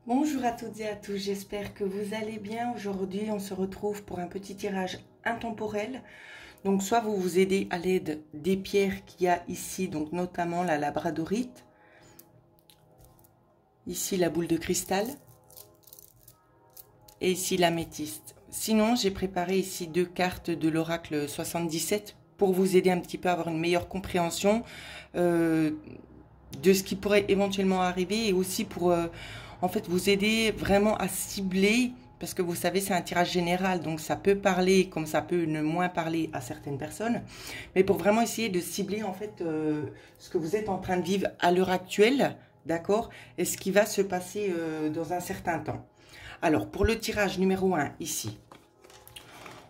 Bonjour à toutes et à tous, j'espère que vous allez bien. Aujourd'hui, on se retrouve pour un petit tirage intemporel. Donc, soit vous vous aidez à l'aide des pierres qu'il y a ici, donc notamment la labradorite. Ici, la boule de cristal. Et ici, l'améthyste. Sinon, j'ai préparé ici 2 cartes de l'oracle 77 pour vous aider un petit peu à avoir une meilleure compréhension de ce qui pourrait éventuellement arriver et aussi pour... en fait, vous aider vraiment à cibler, parce que vous savez, c'est un tirage général, donc ça peut parler comme ça peut ne moins parler à certaines personnes, mais pour vraiment essayer de cibler, en fait, ce que vous êtes en train de vivre à l'heure actuelle, d'accord, et ce qui va se passer dans un certain temps. Alors, pour le tirage numéro 1, ici,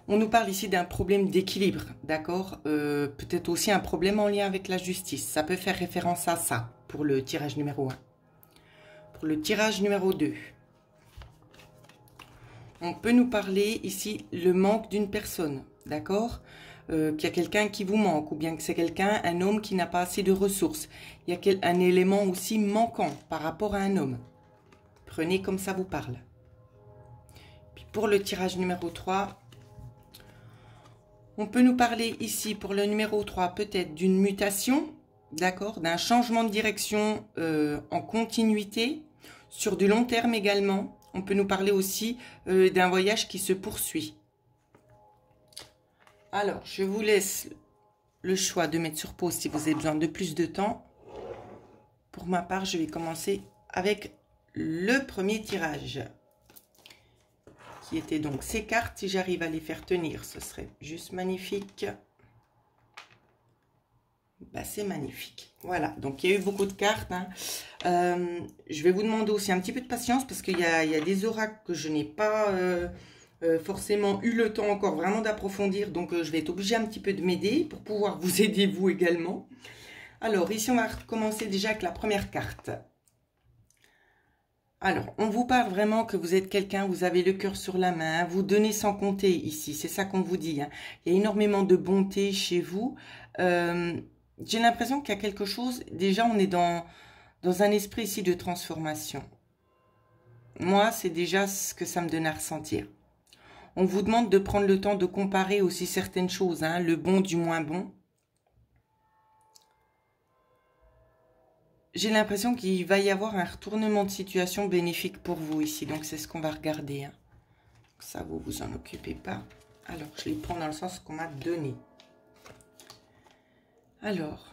on nous parle ici d'un problème d'équilibre, d'accord, peut-être aussi un problème en lien avec la justice, ça peut faire référence à ça, pour le tirage numéro 1. Le tirage numéro 2. On peut nous parler ici le manque d'une personne, d'accord, qu'il y a quelqu'un qui vous manque, ou bien que c'est quelqu'un, un homme qui n'a pas assez de ressources. Il y a un élément aussi manquant par rapport à un homme. Prenez comme ça vous parle. Puis pour le tirage numéro 3, on peut nous parler ici pour le numéro 3 peut-être d'une mutation, d'accord, d'un changement de direction en continuité. Sur du long terme également, on peut nous parler aussi d'un voyage qui se poursuit. Alors, je vous laisse le choix de mettre sur pause si vous avez besoin de plus de temps. Pour ma part, je vais commencer avec le premier tirage. Qui était donc ces cartes. Si j'arrive à les faire tenir, ce serait juste magnifique. Bah, c'est magnifique. Voilà, donc il y a eu beaucoup de cartes. Hein. Je vais vous demander aussi un petit peu de patience parce qu'il y a des oracles que je n'ai pas forcément eu le temps encore vraiment d'approfondir. Donc je vais être obligée un petit peu de m'aider pour pouvoir vous aider vous également. Alors ici on va commencer déjà avec la première carte. Alors, on vous parle vraiment que vous êtes quelqu'un, vous avez le cœur sur la main, vous donnez sans compter ici, c'est ça qu'on vous dit. Hein. Il y a énormément de bonté chez vous. J'ai l'impression qu'il y a quelque chose, déjà on est dans un esprit ici de transformation. Moi, c'est déjà ce que ça me donne à ressentir. On vous demande de prendre le temps de comparer aussi certaines choses, hein, le bon du moins bon. J'ai l'impression qu'il va y avoir un retournement de situation bénéfique pour vous ici, donc c'est ce qu'on va regarder. Hein. Ça, vous vous en occupez pas. Alors, je les prends dans le sens qu'on m'a donné. Alors,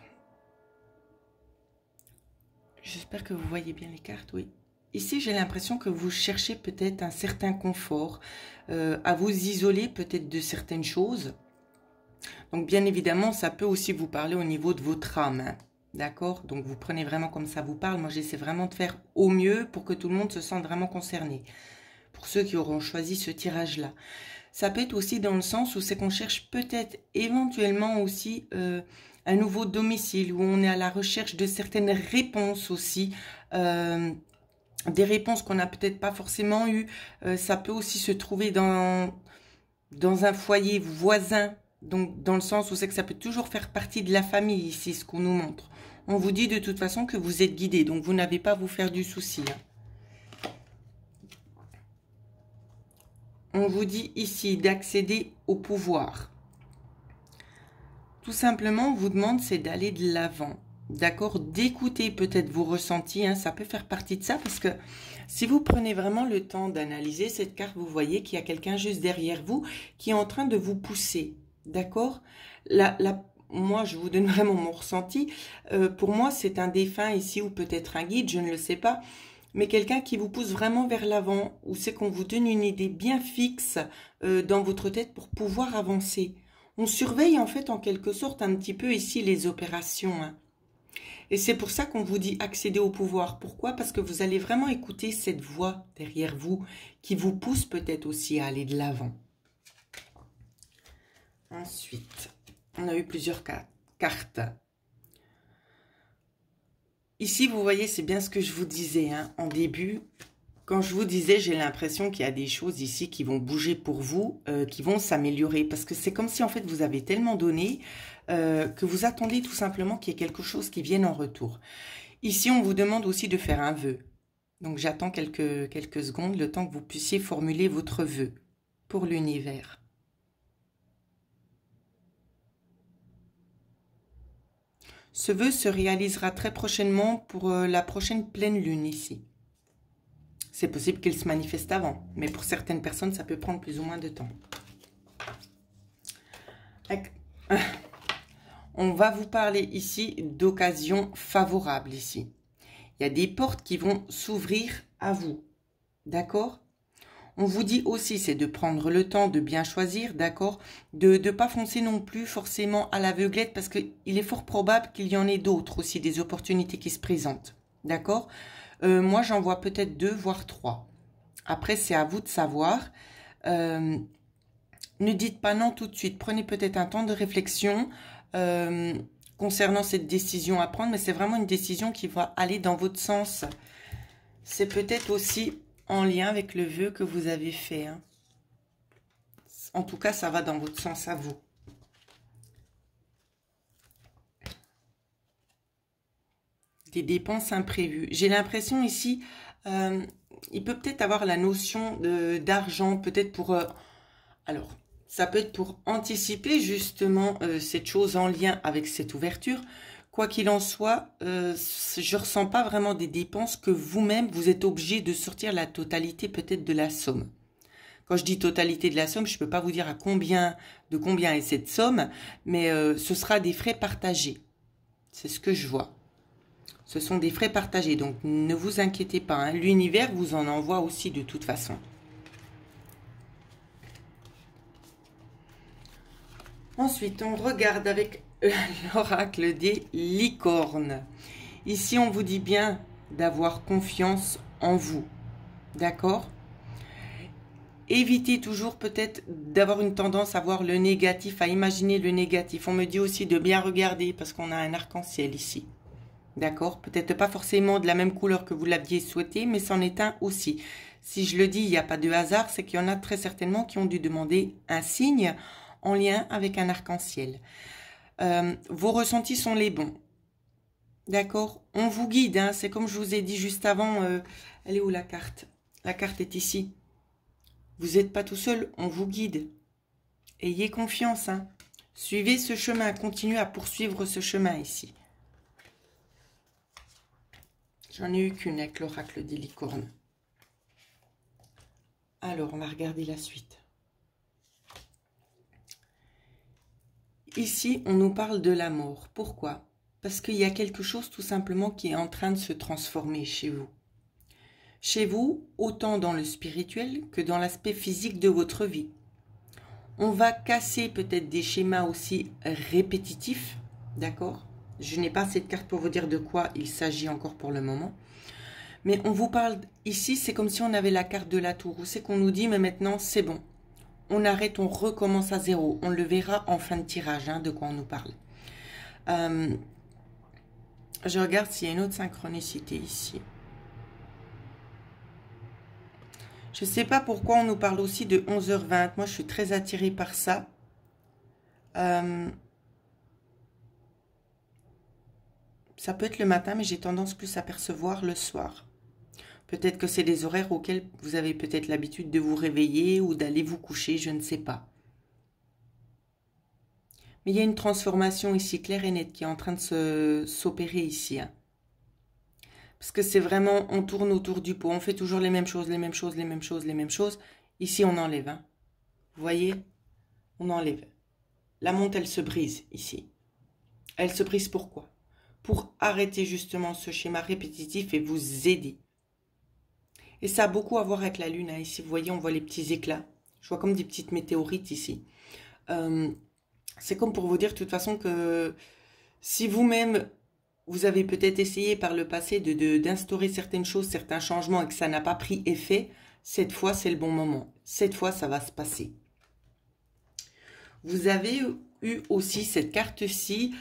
j'espère que vous voyez bien les cartes, oui. Ici, j'ai l'impression que vous cherchez peut-être un certain confort, à vous isoler peut-être de certaines choses. Donc, bien évidemment, ça peut aussi vous parler au niveau de votre âme, hein. D'accord? Donc, vous prenez vraiment comme ça vous parle. Moi, j'essaie vraiment de faire au mieux pour que tout le monde se sente vraiment concerné. Pour ceux qui auront choisi ce tirage-là. Ça peut être aussi dans le sens où c'est qu'on cherche peut-être éventuellement aussi un nouveau domicile, où on est à la recherche de certaines réponses aussi, des réponses qu'on n'a peut-être pas forcément eues. Ça peut aussi se trouver dans un foyer voisin, donc dans le sens où c'est que ça peut toujours faire partie de la famille ici, ce qu'on nous montre. On vous dit de toute façon que vous êtes guidé, donc vous n'avez pas à vous faire du souci. Hein. On vous dit ici d'accéder au pouvoir. Tout simplement, on vous demande, c'est d'aller de l'avant. D'accord? D'écouter peut-être vos ressentis. Hein, ça peut faire partie de ça parce que si vous prenez vraiment le temps d'analyser cette carte, vous voyez qu'il y a quelqu'un juste derrière vous qui est en train de vous pousser. D'accord? Moi, je vous donne vraiment mon ressenti. Pour moi, c'est un défunt ici ou peut-être un guide, je ne le sais pas. Mais quelqu'un qui vous pousse vraiment vers l'avant, ou c'est qu'on vous donne une idée bien fixe dans votre tête pour pouvoir avancer. On surveille en fait en quelque sorte un petit peu ici les opérations. Hein. Et c'est pour ça qu'on vous dit accéder au pouvoir. Pourquoi? Parce que vous allez vraiment écouter cette voix derrière vous qui vous pousse peut-être aussi à aller de l'avant. Ensuite, on a eu plusieurs cartes. Ici, vous voyez, c'est bien ce que je vous disais hein, en début. Quand je vous disais, j'ai l'impression qu'il y a des choses ici qui vont bouger pour vous, qui vont s'améliorer. Parce que c'est comme si, en fait, vous avez tellement donné que vous attendez tout simplement qu'il y ait quelque chose qui vienne en retour. Ici, on vous demande aussi de faire un vœu. Donc j'attends quelques secondes, le temps que vous puissiez formuler votre vœu pour l'univers. Ce vœu se réalisera très prochainement pour la prochaine pleine lune ici. C'est possible qu'il se manifeste avant, mais pour certaines personnes, ça peut prendre plus ou moins de temps. On va vous parler ici d'occasions favorables ici. Il y a des portes qui vont s'ouvrir à vous, d'accord? On vous dit aussi, c'est de prendre le temps de bien choisir, d'accord? De ne pas foncer non plus forcément à l'aveuglette parce qu'il est fort probable qu'il y en ait d'autres aussi, des opportunités qui se présentent, d'accord? Moi, j'en vois peut-être 2, voire 3. Après, c'est à vous de savoir. Ne dites pas non tout de suite. Prenez peut-être un temps de réflexion concernant cette décision à prendre, mais c'est vraiment une décision qui va aller dans votre sens. C'est peut-être aussi en lien avec le vœu que vous avez fait. Hein. En tout cas, ça va dans votre sens à vous. Des dépenses imprévues. J'ai l'impression ici, il peut peut-être avoir la notion d'argent, peut-être pour... alors, ça peut être pour anticiper justement cette chose en lien avec cette ouverture. Quoi qu'il en soit, je ne ressens pas vraiment des dépenses que vous-même, vous êtes obligé de sortir la totalité peut-être de la somme. Quand je dis totalité de la somme, je ne peux pas vous dire de combien est cette somme, mais ce sera des frais partagés. C'est ce que je vois. Ce sont des frais partagés, donc ne vous inquiétez pas. Hein. L'univers vous en envoie aussi de toute façon. Ensuite, on regarde avec l'oracle des licornes. Ici, on vous dit bien d'avoir confiance en vous. D'accord? Évitez toujours peut-être d'avoir une tendance à voir le négatif, à imaginer le négatif. On me dit aussi de bien regarder parce qu'on a un arc-en-ciel ici. D'accord? Peut-être pas forcément de la même couleur que vous l'aviez souhaité, mais c'en est un aussi. Si je le dis, il n'y a pas de hasard, c'est qu'il y en a très certainement qui ont dû demander un signe en lien avec un arc-en-ciel. Vos ressentis sont les bons. D'accord? On vous guide, hein, c'est comme je vous ai dit juste avant. Elle est où la carte? La carte est ici. Vous n'êtes pas tout seul, on vous guide. Ayez confiance. Hein. Suivez ce chemin, continuez à poursuivre ce chemin ici. J'en ai eu qu'une avec l'oracle des licornes. Alors, on va regarder la suite. Ici, on nous parle de la mort. Pourquoi? Parce qu'il y a quelque chose tout simplement qui est en train de se transformer chez vous. Chez vous, autant dans le spirituel que dans l'aspect physique de votre vie. On va casser peut-être des schémas aussi répétitifs, d'accord? Je n'ai pas cette carte pour vous dire de quoi il s'agit encore pour le moment. Mais on vous parle ici, c'est comme si on avait la carte de la tour. Où c'est qu'on nous dit, mais maintenant c'est bon. On arrête, on recommence à zéro. On le verra en fin de tirage, hein, de quoi on nous parle. Je regarde s'il y a une autre synchronicité ici. Je ne sais pas pourquoi on nous parle aussi de 11h20. Moi, je suis très attirée par ça. Ça peut être le matin, mais j'ai tendance plus à percevoir le soir. Peut-être que c'est des horaires auxquels vous avez peut-être l'habitude de vous réveiller ou d'aller vous coucher, je ne sais pas. Mais il y a une transformation ici claire et nette qui est en train de s'opérer ici. Hein. Parce que c'est vraiment, on tourne autour du pot. On fait toujours les mêmes choses, les mêmes choses, les mêmes choses, les mêmes choses. Ici, on enlève. Hein. Vous voyez? On enlève. La montre, elle se brise ici. Elle se brise pourquoi? Pour arrêter justement ce schéma répétitif et vous aider. Et ça a beaucoup à voir avec la lune. Hein. Ici, vous voyez, on voit les petits éclats. Je vois comme des petites météorites ici. C'est comme pour vous dire de toute façon que si vous-même, vous avez peut-être essayé par le passé d'instaurer certaines choses, certains changements et que ça n'a pas pris effet, cette fois, c'est le bon moment. Cette fois, ça va se passer. Vous avez eu aussi cette carte-ci.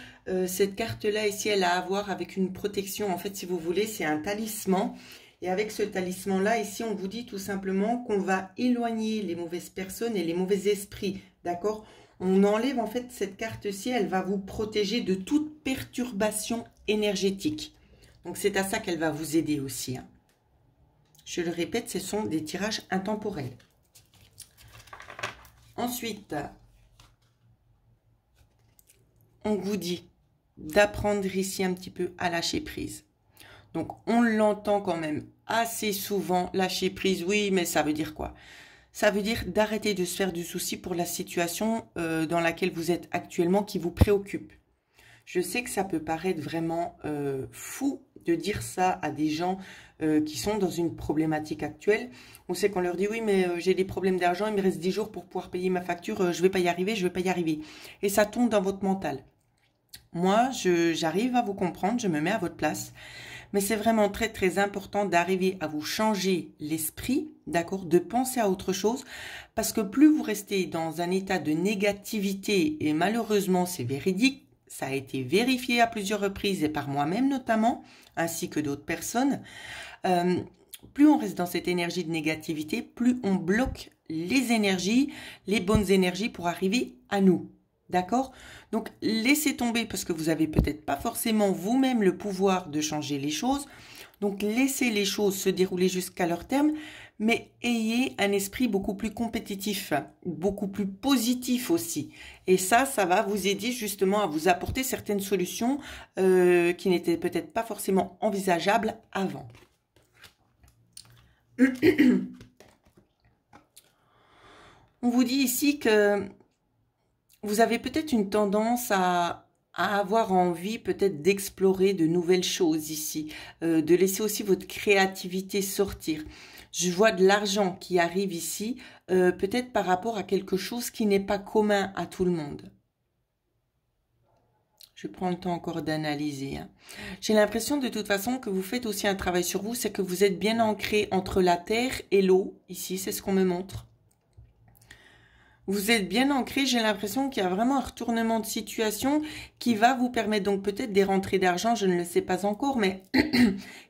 Cette carte-là, ici, elle a à voir avec une protection. En fait, si vous voulez, c'est un talisman. Et avec ce talisman-là, ici, on vous dit tout simplement qu'on va éloigner les mauvaises personnes et les mauvais esprits. D'accord? On enlève en fait cette carte-ci, elle va vous protéger de toute perturbation énergétique. Donc, c'est à ça qu'elle va vous aider aussi. Hein. Je le répète, ce sont des tirages intemporels. Ensuite, on vous dit d'apprendre ici un petit peu à lâcher prise. Donc, on l'entend quand même assez souvent, lâcher prise. Oui, mais ça veut dire quoi? Ça veut dire d'arrêter de se faire du souci pour la situation dans laquelle vous êtes actuellement qui vous préoccupe. Je sais que ça peut paraître vraiment fou de dire ça à des gens qui sont dans une problématique actuelle. On sait qu'on leur dit oui, mais j'ai des problèmes d'argent, il me reste 10 jours pour pouvoir payer ma facture, je vais pas y arriver, je vais pas y arriver. Et ça tombe dans votre mental. Moi, j'arrive à vous comprendre, je me mets à votre place. Mais c'est vraiment très, très important d'arriver à vous changer l'esprit, d'accord, de penser à autre chose. Parce que plus vous restez dans un état de négativité, et malheureusement, c'est véridique, ça a été vérifié à plusieurs reprises et par moi-même notamment, ainsi que d'autres personnes, plus on reste dans cette énergie de négativité, plus on bloque les énergies, les bonnes énergies pour arriver à nous. D'accord? Donc, laissez tomber parce que vous n'avez peut-être pas forcément vous-même le pouvoir de changer les choses. Donc, laissez les choses se dérouler jusqu'à leur terme, mais ayez un esprit beaucoup plus compétitif, beaucoup plus positif aussi. Et ça va vous aider justement à vous apporter certaines solutions qui n'étaient peut-être pas forcément envisageables avant. On vous dit ici que vous avez peut-être une tendance à avoir envie peut-être d'explorer de nouvelles choses ici, de laisser aussi votre créativité sortir. Je vois de l'argent qui arrive ici, peut-être par rapport à quelque chose qui n'est pas commun à tout le monde. Je prends le temps encore d'analyser. Hein. J'ai l'impression de toute façon que vous faites aussi un travail sur vous, c'est que vous êtes bien ancré entre la terre et l'eau. Ici, c'est ce qu'on me montre. Vous êtes bien ancré, j'ai l'impression qu'il y a vraiment un retournement de situation qui va vous permettre donc peut-être des rentrées d'argent, je ne le sais pas encore, mais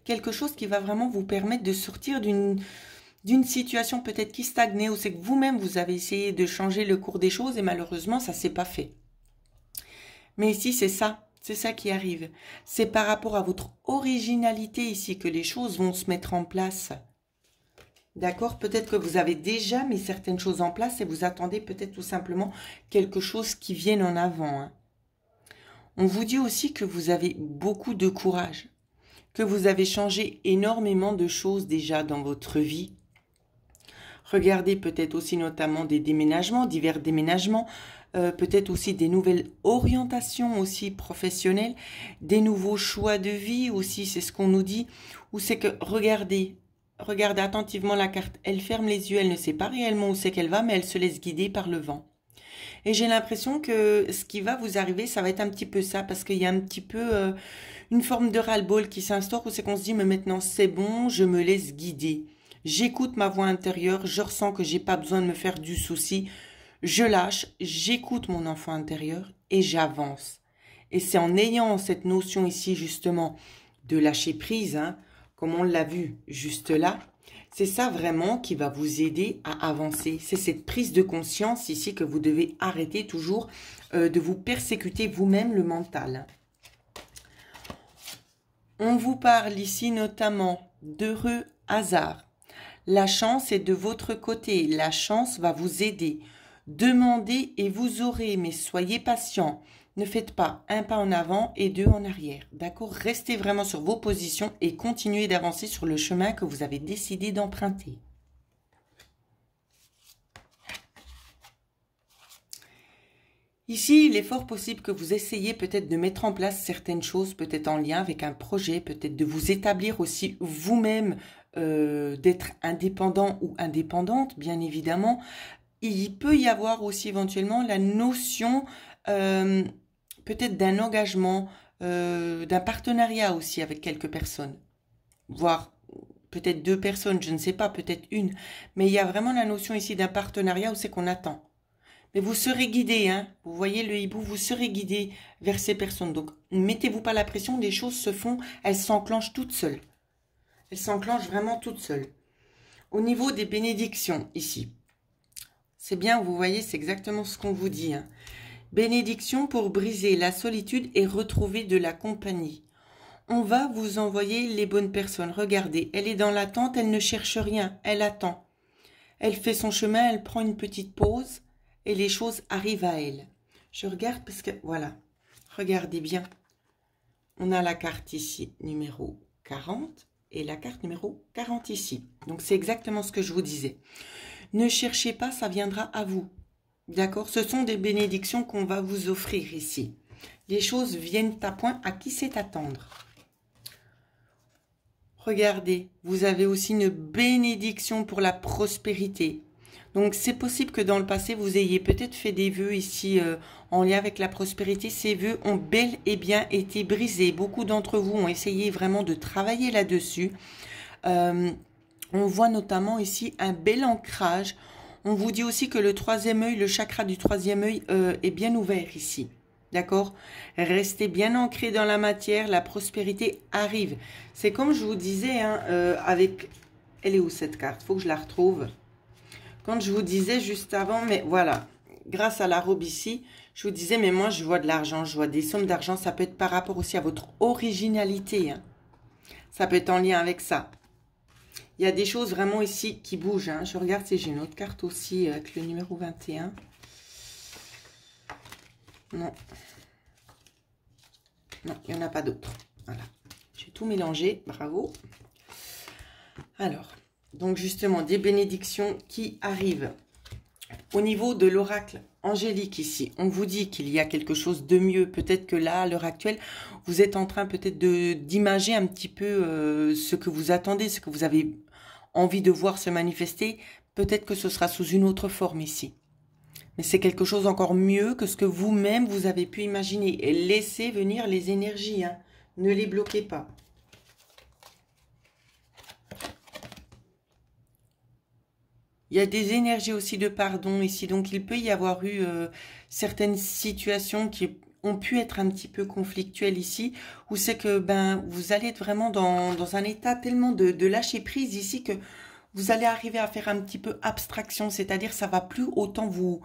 quelque chose qui va vraiment vous permettre de sortir d'une situation peut-être qui stagnait ou c'est que vous-même vous avez essayé de changer le cours des choses et malheureusement ça ne s'est pas fait. Mais ici c'est ça qui arrive. C'est par rapport à votre originalité ici que les choses vont se mettre en place. D'accord, peut-être que vous avez déjà mis certaines choses en place et vous attendez peut-être tout simplement quelque chose qui vienne en avant. Hein. On vous dit aussi que vous avez beaucoup de courage, que vous avez changé énormément de choses déjà dans votre vie. Regardez peut-être aussi notamment des déménagements, divers déménagements, peut-être aussi des nouvelles orientations aussi professionnelles, des nouveaux choix de vie aussi, c'est ce qu'on nous dit, ou c'est que regardez attentivement la carte. Elle ferme les yeux, elle ne sait pas réellement où c'est qu'elle va, mais elle se laisse guider par le vent. Et j'ai l'impression que ce qui va vous arriver, ça va être un petit peu ça, parce qu'il y a un petit peu une forme de ras-le-bol qui s'instaure, où c'est qu'on se dit, mais maintenant c'est bon, je me laisse guider. J'écoute ma voix intérieure, je ressens que j'ai pas besoin de me faire du souci. Je lâche, j'écoute mon enfant intérieur et j'avance. Et c'est en ayant cette notion ici justement de lâcher prise, hein, comme on l'a vu juste là, c'est ça vraiment qui va vous aider à avancer. C'est cette prise de conscience ici que vous devez arrêter toujours de vous persécuter vous-même le mental. On vous parle ici notamment d'heureux hasards. La chance est de votre côté. La chance va vous aider. Demandez et vous aurez, mais soyez patient. Ne faites pas un pas en avant et deux en arrière. D'accord? Restez vraiment sur vos positions et continuez d'avancer sur le chemin que vous avez décidé d'emprunter. Ici, il est fort possible que vous essayiez peut-être de mettre en place certaines choses, peut-être en lien avec un projet, peut-être de vous établir aussi vous-même, d'être indépendant ou indépendante, bien évidemment. Il peut y avoir aussi éventuellement la notion peut-être d'un engagement, d'un partenariat aussi avec quelques personnes, voire peut-être 2 personnes, je ne sais pas, peut-être une. Mais il y a vraiment la notion ici d'un partenariat où c'est qu'on attend. Mais vous serez guidé, hein. Vous voyez le hibou, vous serez guidé vers ces personnes. Donc, ne mettez-vous pas la pression, les choses se font, elles s'enclenchent toutes seules. Elles s'enclenchent vraiment toutes seules. Au niveau des bénédictions, ici, c'est bien, vous voyez, c'est exactement ce qu'on vous dit. Hein. Bénédiction pour briser la solitude et retrouver de la compagnie. on va vous envoyer les bonnes personnes. Regardez, elle est dans l'attente, elle ne cherche rien, elle attend. Elle fait son chemin, elle prend une petite pause et les choses arrivent à elle. Je regarde parce que, voilà, regardez bien. On a la carte ici, numéro 40 et la carte numéro 40 ici. Donc, c'est exactement ce que je vous disais. Ne cherchez pas, ça viendra à vous. D'accord? Ce sont des bénédictions qu'on va vous offrir ici. Les choses viennent à point. À qui c'est attendre? Regardez, vous avez aussi une bénédiction pour la prospérité. Donc, c'est possible que dans le passé, vous ayez peut-être fait des vœux ici en lien avec la prospérité. Ces vœux ont bel et bien été brisés. Beaucoup d'entre vous ont essayé vraiment de travailler là-dessus. On voit notamment ici un bel ancrage. On vous dit aussi que le troisième œil, le chakra du troisième œil est bien ouvert ici. D'accord? Restez bien ancré dans la matière, la prospérité arrive. C'est comme je vous disais, hein, avec... Elle est où cette carte? Faut que je la retrouve. Quand je vous disais juste avant, mais voilà, grâce à la robe ici, je vous disais, mais moi je vois de l'argent, je vois des sommes d'argent, ça peut être par rapport aussi à votre originalité. Hein. Ça peut être en lien avec ça. Il y a des choses vraiment ici qui bougent. Hein. Je regarde si j'ai une autre carte aussi avec le numéro 21. Non. Non, il n'y en a pas d'autres. Voilà. J'ai tout mélangé. Bravo. Alors, donc justement, des bénédictions qui arrivent. Au niveau de l'oracle angélique ici, on vous dit qu'il y a quelque chose de mieux. Peut-être que là, à l'heure actuelle, vous êtes en train peut-être d'imager un petit peu ce que vous attendez, ce que vous avez envie de voir se manifester. Peut-être que ce sera sous une autre forme ici. Mais c'est quelque chose encore mieux que ce que vous-même vous avez pu imaginer. Et laissez venir les énergies. Hein. Ne les bloquez pas. Il y a des énergies aussi de pardon ici. Donc, il peut y avoir eu certaines situations qui ont pu être un petit peu conflictuelles ici. Où c'est que ben vous allez être vraiment dans un état tellement de lâcher prise ici que vous allez arriver à faire un petit peu abstraction. C'est-à-dire ça va plus autant vous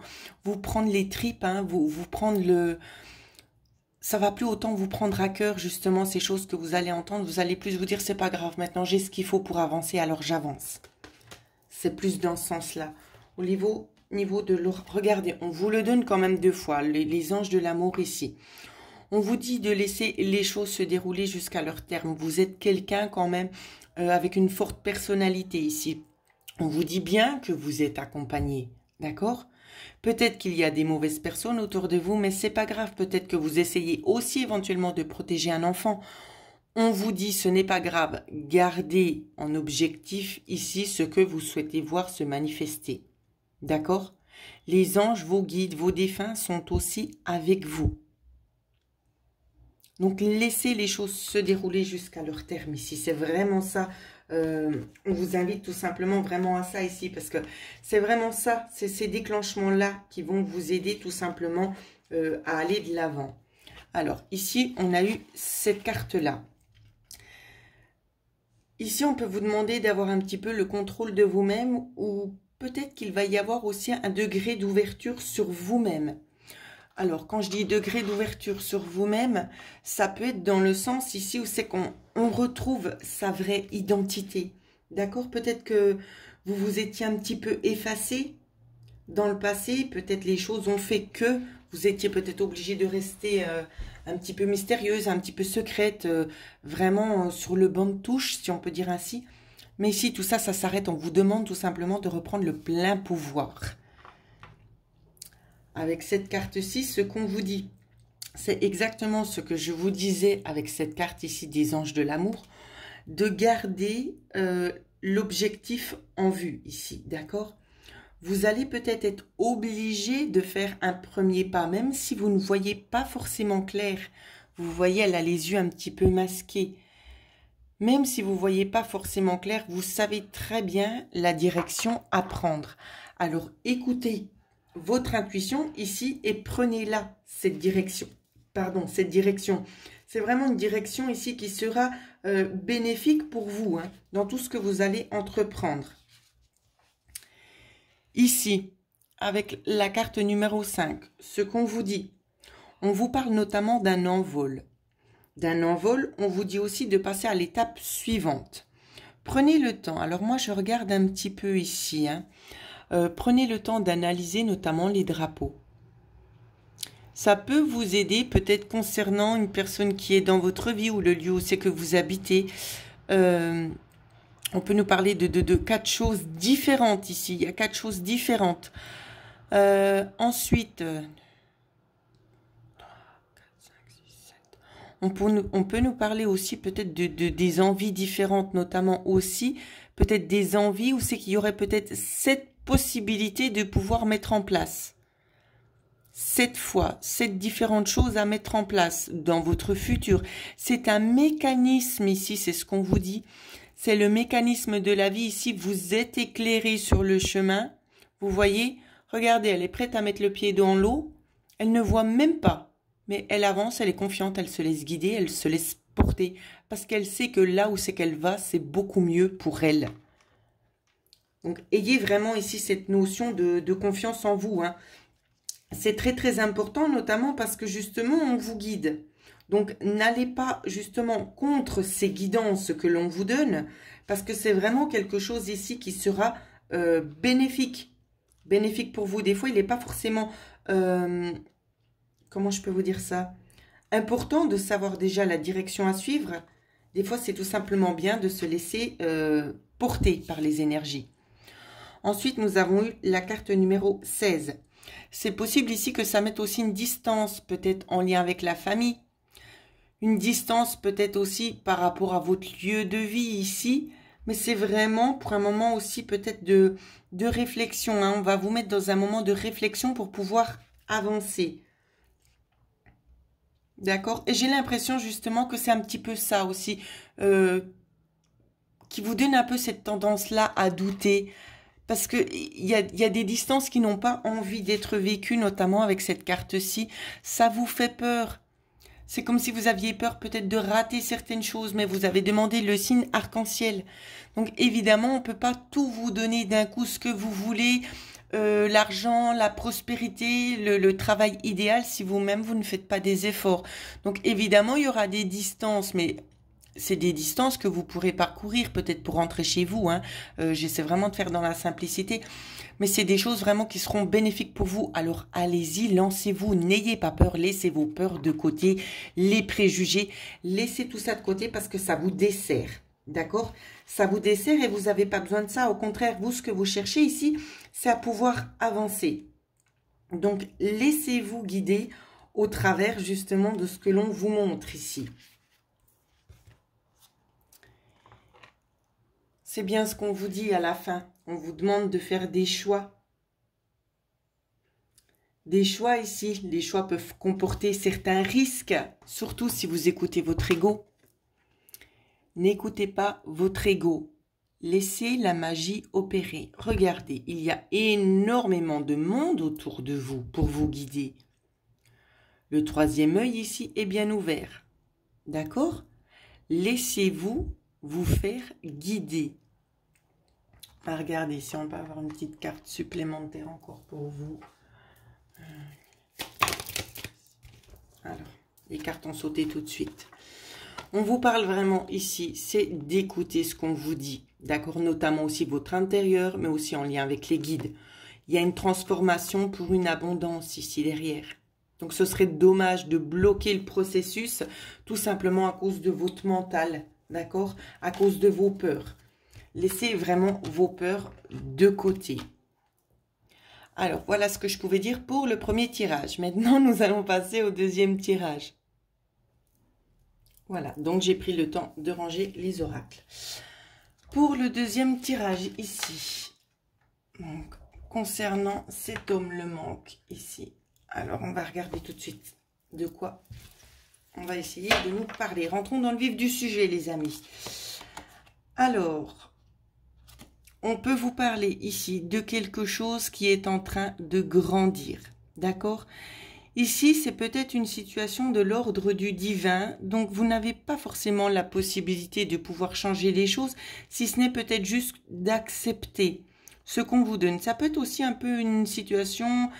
prendre les tripes, hein, vous prendre le... Ça va plus autant vous prendre à cœur justement ces choses que vous allez entendre. Vous allez plus vous dire c'est pas grave, maintenant j'ai ce qu'il faut pour avancer, alors j'avance. C'est plus dans ce sens-là. Au niveau de l'or, regardez, on vous le donne quand même deux fois, les anges de l'amour ici. On vous dit de laisser les choses se dérouler jusqu'à leur terme. Vous êtes quelqu'un quand même avec une forte personnalité ici. On vous dit bien que vous êtes accompagné, d'accord? Peut-être qu'il y a des mauvaises personnes autour de vous, mais c'est pas grave. Peut-être que vous essayez aussi éventuellement de protéger un enfant. On vous dit ce n'est pas grave, gardez en objectif ici ce que vous souhaitez voir se manifester. D'accord? Les anges, vos guides, vos défunts sont aussi avec vous. Donc laissez les choses se dérouler jusqu'à leur terme ici. C'est vraiment ça. On vous invite tout simplement vraiment à ça ici parce que c'est vraiment ça. C'est ces déclenchements-là qui vont vous aider tout simplement à aller de l'avant. Alors ici, on a eu cette carte-là. Ici, on peut vous demander d'avoir un petit peu le contrôle de vous-même ou peut-être qu'il va y avoir aussi un degré d'ouverture sur vous-même. Alors, quand je dis degré d'ouverture sur vous-même, ça peut être dans le sens ici où c'est qu'on retrouve sa vraie identité. D'accord? Peut-être que vous vous étiez un petit peu effacé dans le passé. Peut-être les choses ont fait que vous étiez peut-être obligé de rester un petit peu mystérieuse, un petit peu secrète, vraiment sur le banc de touche, si on peut dire ainsi. Mais ici, tout ça, ça s'arrête. On vous demande tout simplement de reprendre le plein pouvoir. Avec cette carte-ci, ce qu'on vous dit, c'est exactement ce que je vous disais avec cette carte ici des anges de l'amour, de garder l'objectif en vue ici, d'accord? Vous allez peut-être être obligé de faire un premier pas, même si vous ne voyez pas forcément clair. Vous voyez, elle a les yeux un petit peu masqués. Même si vous ne voyez pas forcément clair, vous savez très bien la direction à prendre. Alors, écoutez votre intuition ici et prenez-la, cette direction. Pardon, cette direction. C'est vraiment une direction ici qui sera bénéfique pour vous, hein, dans tout ce que vous allez entreprendre. Ici, avec la carte numéro 5, ce qu'on vous dit, on vous parle notamment d'un envol. d'un envol, on vous dit aussi de passer à l'étape suivante. Prenez le temps. Alors moi, je regarde un petit peu ici. Hein. Prenez le temps d'analyser notamment les drapeaux. Ça peut vous aider peut-être concernant une personne qui est dans votre vie ou le lieu où c'est que vous habitez. On peut nous parler de 4 choses différentes ici. Il y a 4 choses différentes. Ensuite, on peut nous parler aussi peut-être des envies différentes, notamment aussi peut-être des envies où c'est qu'il y aurait peut-être cette possibilité de pouvoir mettre en place. 7 fois, 7 différentes choses à mettre en place dans votre futur. C'est un mécanisme ici, c'est ce qu'on vous dit. C'est le mécanisme de la vie ici. Vous êtes éclairé sur le chemin. Vous voyez, regardez, elle est prête à mettre le pied dans l'eau. Elle ne voit même pas. Mais elle avance, elle est confiante, elle se laisse guider, elle se laisse porter. Parce qu'elle sait que là où c'est qu'elle va, c'est beaucoup mieux pour elle. Donc, ayez vraiment ici cette notion de confiance en vous. Hein. C'est très très important, notamment parce que justement, on vous guide. Donc, n'allez pas justement contre ces guidances que l'on vous donne, parce que c'est vraiment quelque chose ici qui sera bénéfique. Bénéfique pour vous. Des fois, il n'est pas forcément... comment je peux vous dire ça? Important de savoir déjà la direction à suivre. Des fois, c'est tout simplement bien de se laisser porter par les énergies. Ensuite, nous avons eu la carte numéro 16. C'est possible ici que ça mette aussi une distance, peut-être en lien avec la famille. Une distance peut-être aussi par rapport à votre lieu de vie ici. Mais c'est vraiment pour un moment aussi peut-être de réflexion. Hein. On va vous mettre dans un moment de réflexion pour pouvoir avancer. D'accord? Et j'ai l'impression justement que c'est un petit peu ça aussi. Qui vous donne un peu cette tendance-là à douter. Parce qu'il y a des distances qui n'ont pas envie d'être vécues, notamment avec cette carte-ci. Ça vous fait peur. C'est comme si vous aviez peur peut-être de rater certaines choses, mais vous avez demandé le signe arc-en-ciel. Donc évidemment, on ne peut pas tout vous donner d'un coup ce que vous voulez, l'argent, la prospérité, le travail idéal, si vous-même vous ne faites pas des efforts. Donc évidemment, il y aura des distances, mais... c'est des distances que vous pourrez parcourir peut-être pour rentrer chez vous. Hein. J'essaie vraiment de faire dans la simplicité. Mais c'est des choses vraiment qui seront bénéfiques pour vous. Alors allez-y, lancez-vous, n'ayez pas peur, laissez vos peurs de côté, les préjugés. Laissez tout ça de côté parce que ça vous dessert. D'accord? Ça vous dessert et vous n'avez pas besoin de ça. Au contraire, vous, ce que vous cherchez ici, c'est à pouvoir avancer. Donc laissez-vous guider au travers justement de ce que l'on vous montre ici. C'est bien ce qu'on vous dit à la fin. On vous demande de faire des choix. Des choix ici. Les choix peuvent comporter certains risques, surtout si vous écoutez votre ego. N'écoutez pas votre ego. Laissez la magie opérer. Regardez, il y a énormément de monde autour de vous pour vous guider. Le 3e œil ici est bien ouvert. D'accord? Laissez-vous vous faire guider. Regardez, si on peut avoir une petite carte supplémentaire encore pour vous. Alors, les cartes ont sauté tout de suite. On vous parle vraiment ici, c'est d'écouter ce qu'on vous dit. D'accord, notamment aussi votre intérieur, mais aussi en lien avec les guides. Il y a une transformation pour une abondance ici derrière. Donc, ce serait dommage de bloquer le processus tout simplement à cause de votre mental. D'accord, à cause de vos peurs. Laissez vraiment vos peurs de côté. Alors, voilà ce que je pouvais dire pour le premier tirage. Maintenant, nous allons passer au 2e tirage. Voilà, donc j'ai pris le temps de ranger les oracles. Pour le 2e tirage ici, donc, concernant cet homme le manque ici. Alors, on va regarder tout de suite de quoi on va essayer de nous parler. Rentrons dans le vif du sujet, les amis. Alors... on peut vous parler ici de quelque chose qui est en train de grandir, d'accord? Ici, c'est peut-être une situation de l'ordre du divin, donc vous n'avez pas forcément la possibilité de pouvoir changer les choses, si ce n'est peut-être juste d'accepter ce qu'on vous donne. Ça peut être aussi un peu une situation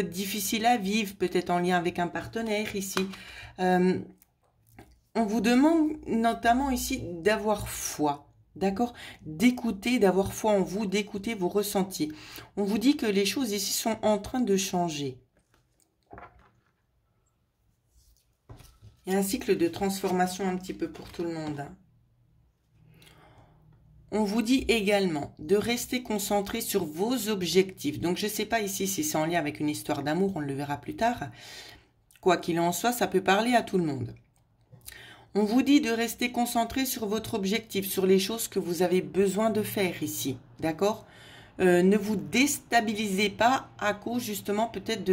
difficile à vivre, peut-être en lien avec un partenaire ici. On vous demande notamment ici d'avoir foi, d'accord? D'écouter, d'avoir foi en vous, d'écouter vos ressentis. On vous dit que les choses ici sont en train de changer. Il y a un cycle de transformation un petit peu pour tout le monde, hein. On vous dit également de rester concentré sur vos objectifs. Donc, je ne sais pas ici si c'est en lien avec une histoire d'amour, on le verra plus tard. Quoi qu'il en soit, ça peut parler à tout le monde. On vous dit de rester concentré sur votre objectif, sur les choses que vous avez besoin de faire ici. D'accord? Ne vous déstabilisez pas à cause justement peut-être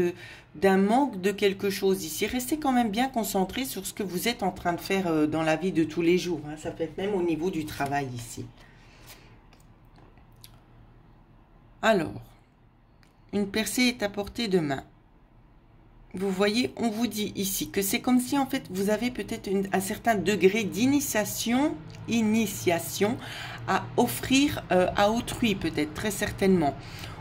d'un manque de quelque chose ici. Restez quand même bien concentré sur ce que vous êtes en train de faire dans la vie de tous les jours, hein. Ça peut être même au niveau du travail ici. Alors, une percée est à portée de main. Vous voyez, on vous dit ici que c'est comme si en fait vous avez peut-être un certain degré d'initiation à offrir à autrui peut-être, très certainement.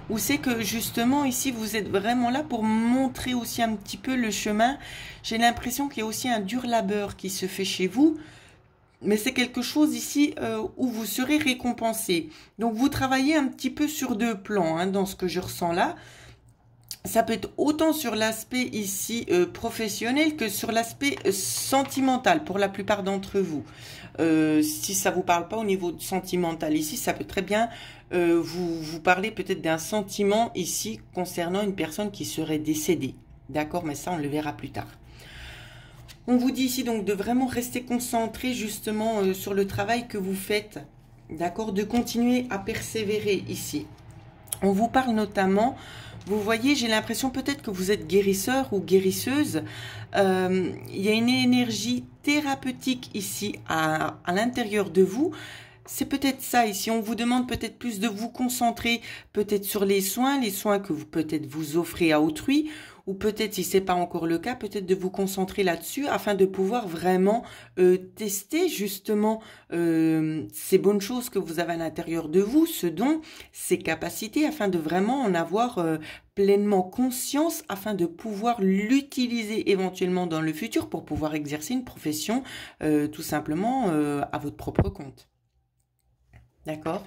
Ou c'est que justement ici vous êtes vraiment là pour montrer aussi un petit peu le chemin. J'ai l'impression qu'il y a aussi un dur labeur qui se fait chez vous. Mais c'est quelque chose ici où vous serez récompensé. Donc vous travaillez un petit peu sur deux plans, hein, dans ce que je ressens là. Ça peut être autant sur l'aspect ici professionnel que sur l'aspect sentimental pour la plupart d'entre vous. Si ça vous parle pas au niveau sentimental ici, ça peut très bien vous parler peut-être d'un sentiment ici concernant une personne qui serait décédée. D'accord, mais ça on le verra plus tard. On vous dit ici donc de vraiment rester concentré justement sur le travail que vous faites. D'accord, de continuer à persévérer ici. On vous parle notamment... Vous voyez, j'ai l'impression peut-être que vous êtes guérisseur ou guérisseuse. Il y a une énergie thérapeutique ici à l'intérieur de vous. C'est peut-être ça ici. On vous demande peut-être plus de vous concentrer peut-être sur les soins que vous peut-être vous offrez à autrui. Ou peut-être, si ce n'est pas encore le cas, peut-être de vous concentrer là-dessus afin de pouvoir vraiment tester justement ces bonnes choses que vous avez à l'intérieur de vous, ce don, ces capacités, afin de vraiment en avoir pleinement conscience, afin de pouvoir l'utiliser éventuellement dans le futur pour pouvoir exercer une profession tout simplement à votre propre compte. D'accord ?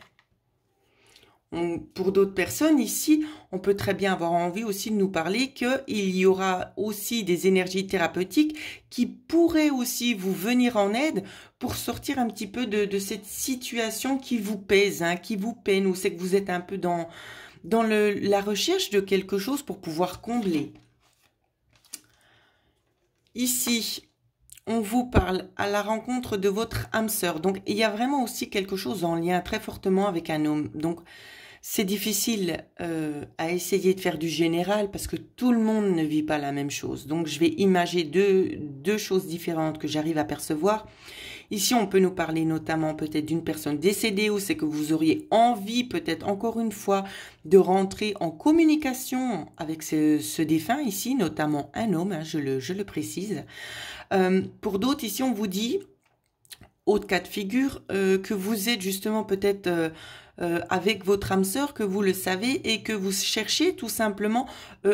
Pour d'autres personnes ici, on peut très bien avoir envie aussi de nous parler qu'il y aura aussi des énergies thérapeutiques qui pourraient aussi vous venir en aide pour sortir un petit peu de cette situation qui vous pèse, hein, qui vous peine, ou c'est que vous êtes un peu dans la recherche de quelque chose pour pouvoir combler. Ici, on vous parle à la rencontre de votre âme sœur. Donc, il y a vraiment aussi quelque chose en lien très fortement avec un homme. Donc, c'est difficile à essayer de faire du général parce que tout le monde ne vit pas la même chose. Donc, je vais imager deux choses différentes que j'arrive à percevoir. Ici, on peut nous parler notamment peut-être d'une personne décédée ou c'est que vous auriez envie peut-être encore une fois de rentrer en communication avec ce défunt ici, notamment un homme, hein, je le précise. Pour d'autres, ici, on vous dit, autre cas de figure, que vous êtes justement peut-être avec votre âme sœur, que vous le savez et que vous cherchez tout simplement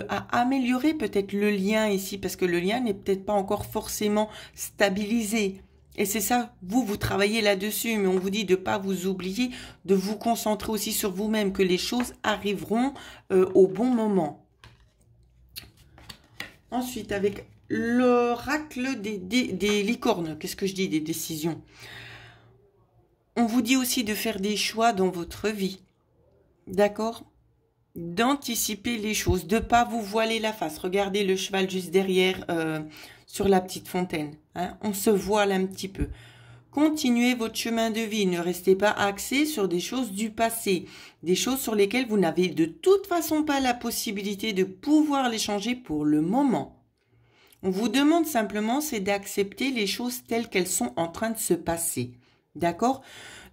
à améliorer peut-être le lien ici, parce que le lien n'est peut-être pas encore forcément stabilisé. Et c'est ça, vous travaillez là-dessus, mais on vous dit de ne pas vous oublier, de vous concentrer aussi sur vous-même, que les choses arriveront au bon moment. Ensuite, avec l'oracle des licornes, qu'est-ce que je dis, des décisions. On vous dit aussi de faire des choix dans votre vie, d'accord? D'anticiper les choses, de ne pas vous voiler la face. Regardez le cheval juste derrière sur la petite fontaine, hein? On se voile un petit peu. Continuez votre chemin de vie, ne restez pas axé sur des choses du passé, des choses sur lesquelles vous n'avez de toute façon pas la possibilité de pouvoir les changer pour le moment. On vous demande simplement, c'est d'accepter les choses telles qu'elles sont en train de se passer. D'accord?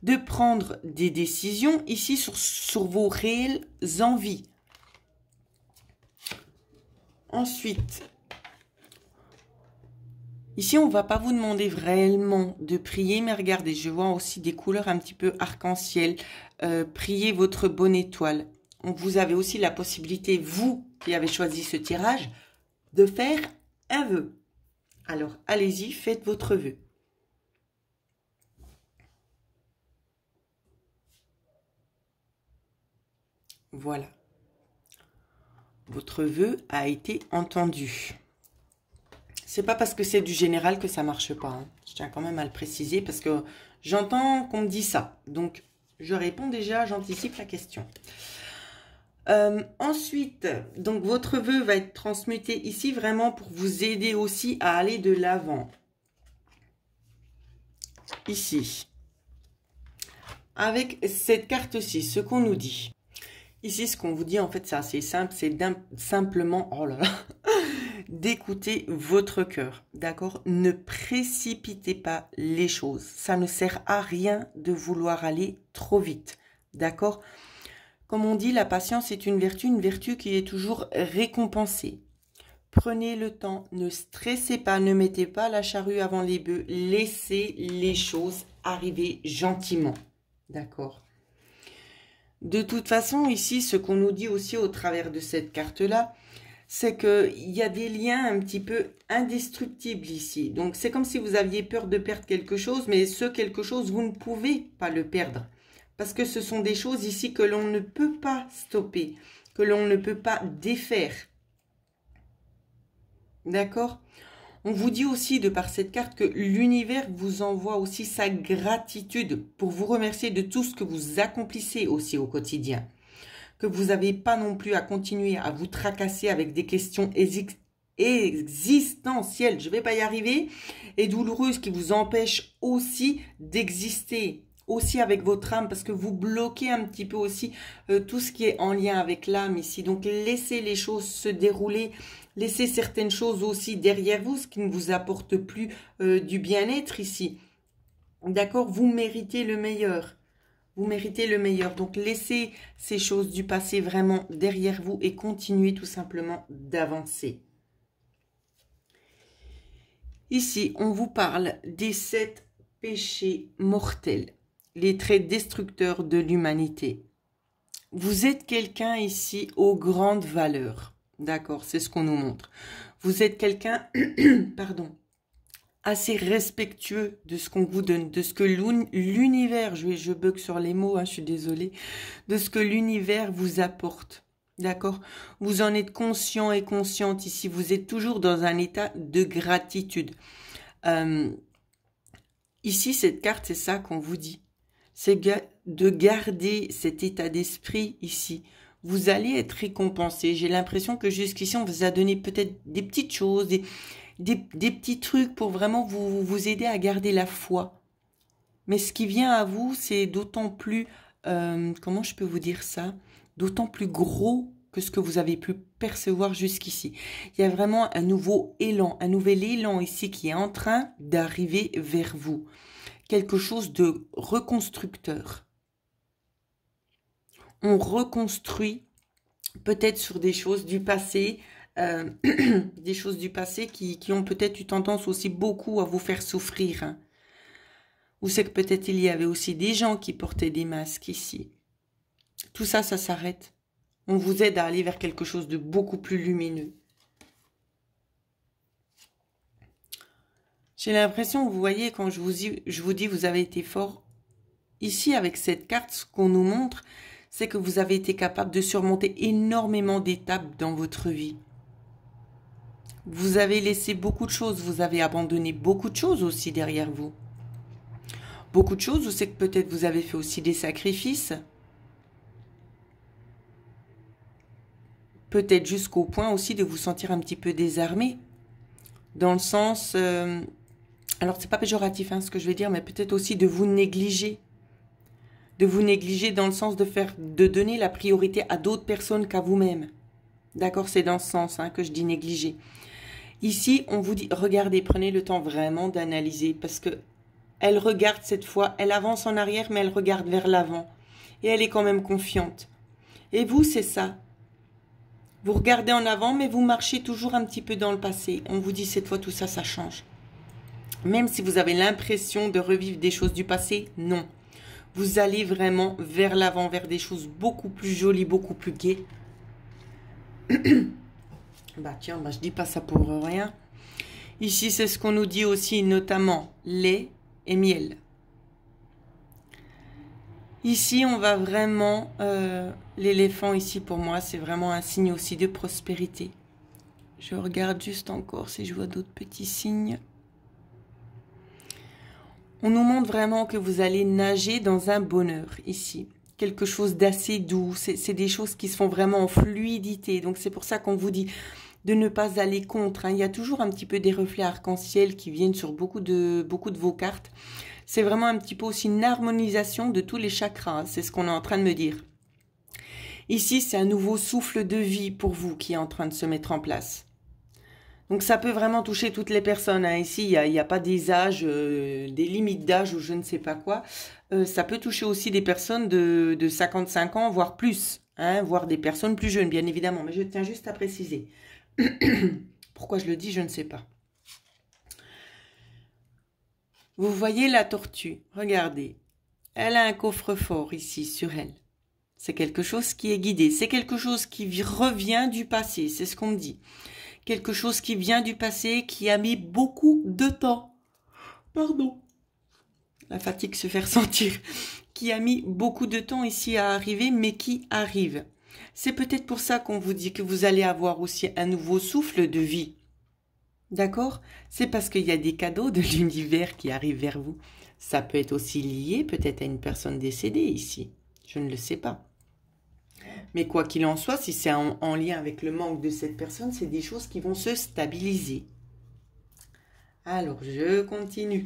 De prendre des décisions ici sur vos réelles envies. Ensuite, ici, on ne va pas vous demander réellement de prier, mais regardez, je vois aussi des couleurs un petit peu arc-en-ciel. Priez votre bonne étoile. Vous avez aussi la possibilité, vous qui avez choisi ce tirage, de faire un vœu. Alors, allez-y, faites votre vœu. Voilà. Votre vœu a été entendu. C'est pas parce que c'est du général que ça marche pas, hein. Je tiens quand même à le préciser parce que j'entends qu'on me dit ça. Donc, je réponds déjà, j'anticipe la question. Ensuite, donc votre vœu va être transmuté ici vraiment pour vous aider aussi à aller de l'avant. Ici. Avec cette carte-ci, ce qu'on nous dit. Ici, ce qu'on vous dit, en fait, c'est assez simple. C'est simplement, oh là là, d'écouter votre cœur. D'accord? Ne précipitez pas les choses. Ça ne sert à rien de vouloir aller trop vite. D'accord? Comme on dit, la patience est une vertu qui est toujours récompensée. Prenez le temps, ne stressez pas, ne mettez pas la charrue avant les bœufs. Laissez les choses arriver gentiment. D'accord? De toute façon, ici, ce qu'on nous dit aussi au travers de cette carte-là, c'est qu'il y a des liens un petit peu indestructibles ici. Donc, c'est comme si vous aviez peur de perdre quelque chose, mais ce quelque chose, vous ne pouvez pas le perdre. Parce que ce sont des choses ici que l'on ne peut pas stopper, que l'on ne peut pas défaire. D'accord? On vous dit aussi, de par cette carte, que l'univers vous envoie aussi sa gratitude pour vous remercier de tout ce que vous accomplissez aussi au quotidien. Que vous n'avez pas non plus à continuer à vous tracasser avec des questions existentielles, je ne vais pas y arriver, et douloureuses qui vous empêchent aussi d'exister, aussi avec votre âme, parce que vous bloquez un petit peu aussi tout ce qui est en lien avec l'âme ici. Donc, laissez les choses se dérouler. Laissez certaines choses aussi derrière vous, ce qui ne vous apporte plus du bien-être ici. D'accord? Vous méritez le meilleur. Vous méritez le meilleur. Donc, laissez ces choses du passé vraiment derrière vous et continuez tout simplement d'avancer. Ici, on vous parle des 7 péchés mortels, les traits destructeurs de l'humanité. Vous êtes quelqu'un ici aux grandes valeurs. D'accord, c'est ce qu'on nous montre. Vous êtes quelqu'un, pardon, assez respectueux de ce qu'on vous donne, de ce que l'univers, je bug sur les mots, hein, je suis désolée, de ce que l'univers vous apporte. D'accord? Vous en êtes conscient et consciente ici. Vous êtes toujours dans un état de gratitude. Ici, cette carte, c'est ça qu'on vous dit. C'est de garder cet état d'esprit ici. Vous allez être récompensé. J'ai l'impression que jusqu'ici, on vous a donné peut-être des petites choses, des petits trucs pour vraiment vous aider à garder la foi. Mais ce qui vient à vous, c'est d'autant plus, comment je peux vous dire ça, d'autant plus gros que ce que vous avez pu percevoir jusqu'ici. Il y a vraiment un nouveau élan, un nouvel élan ici qui est en train d'arriver vers vous. Quelque chose de reconstructeur. On reconstruit peut-être sur des choses du passé, des choses du passé qui ont peut-être eu tendance aussi beaucoup à vous faire souffrir. Hein. Ou c'est que peut-être il y avait aussi des gens qui portaient des masques ici. Tout ça, ça s'arrête. On vous aide à aller vers quelque chose de beaucoup plus lumineux. J'ai l'impression, vous voyez, quand je vous dis vous avez été fort, ici avec cette carte, ce qu'on nous montre, c'est que vous avez été capable de surmonter énormément d'étapes dans votre vie. Vous avez laissé beaucoup de choses, vous avez abandonné beaucoup de choses aussi derrière vous. Beaucoup de choses, ou c'est que peut-être vous avez fait aussi des sacrifices. Peut-être jusqu'au point aussi de vous sentir un petit peu désarmé. Dans le sens, alors c'est pas péjoratif hein, ce que je vais dire, mais peut-être aussi de vous négliger. De vous négliger dans le sens de donner la priorité à d'autres personnes qu'à vous-même. D'accord, c'est dans ce sens hein, que je dis négliger. Ici, on vous dit, regardez, prenez le temps vraiment d'analyser parce que elle regarde cette fois, elle avance en arrière, mais elle regarde vers l'avant. Et elle est quand même confiante. Et vous, c'est ça. Vous regardez en avant, mais vous marchez toujours un petit peu dans le passé. On vous dit, cette fois, tout ça, ça change. Même si vous avez l'impression de revivre des choses du passé, non. Vous allez vraiment vers l'avant, vers des choses beaucoup plus jolies, beaucoup plus gaies. Bah tiens, bah, je dis pas ça pour rien. Ici, c'est ce qu'on nous dit aussi, notamment lait et miel. Ici, on va vraiment... l'éléphant ici, pour moi, c'est vraiment un signe aussi de prospérité. Je regarde juste encore si je vois d'autres petits signes. On nous montre vraiment que vous allez nager dans un bonheur ici. Quelque chose d'assez doux. C'est des choses qui se font vraiment en fluidité. Donc, c'est pour ça qu'on vous dit de ne pas aller contre. Hein. Il y a toujours un petit peu des reflets arc-en-ciel qui viennent sur beaucoup de vos cartes. C'est vraiment un petit peu aussi une harmonisation de tous les chakras. C'est ce qu'on est en train de me dire. Ici, c'est un nouveau souffle de vie pour vous qui est en train de se mettre en place. Donc, ça peut vraiment toucher toutes les personnes. Hein. Ici, il n'y a pas des âges, des limites d'âge ou je ne sais pas quoi. Ça peut toucher aussi des personnes de 55 ans, voire plus. Hein, voire des personnes plus jeunes, bien évidemment. Mais je tiens juste à préciser. Pourquoi je le dis, je ne sais pas. Vous voyez la tortue, regardez. Elle a un coffre-fort ici sur elle. C'est quelque chose qui est guidé. C'est quelque chose qui revient du passé, c'est ce qu'on me dit. Quelque chose qui vient du passé, qui a mis beaucoup de temps. Pardon. La fatigue se fait ressentir. Qui a mis beaucoup de temps ici à arriver, mais qui arrive. C'est peut-être pour ça qu'on vous dit que vous allez avoir aussi un nouveau souffle de vie. D'accord? C'est parce qu'il y a des cadeaux de l'univers qui arrivent vers vous. Ça peut être aussi lié peut-être à une personne décédée ici. Je ne le sais pas. Mais quoi qu'il en soit, si c'est en lien avec le manque de cette personne, c'est des choses qui vont se stabiliser. Alors, je continue.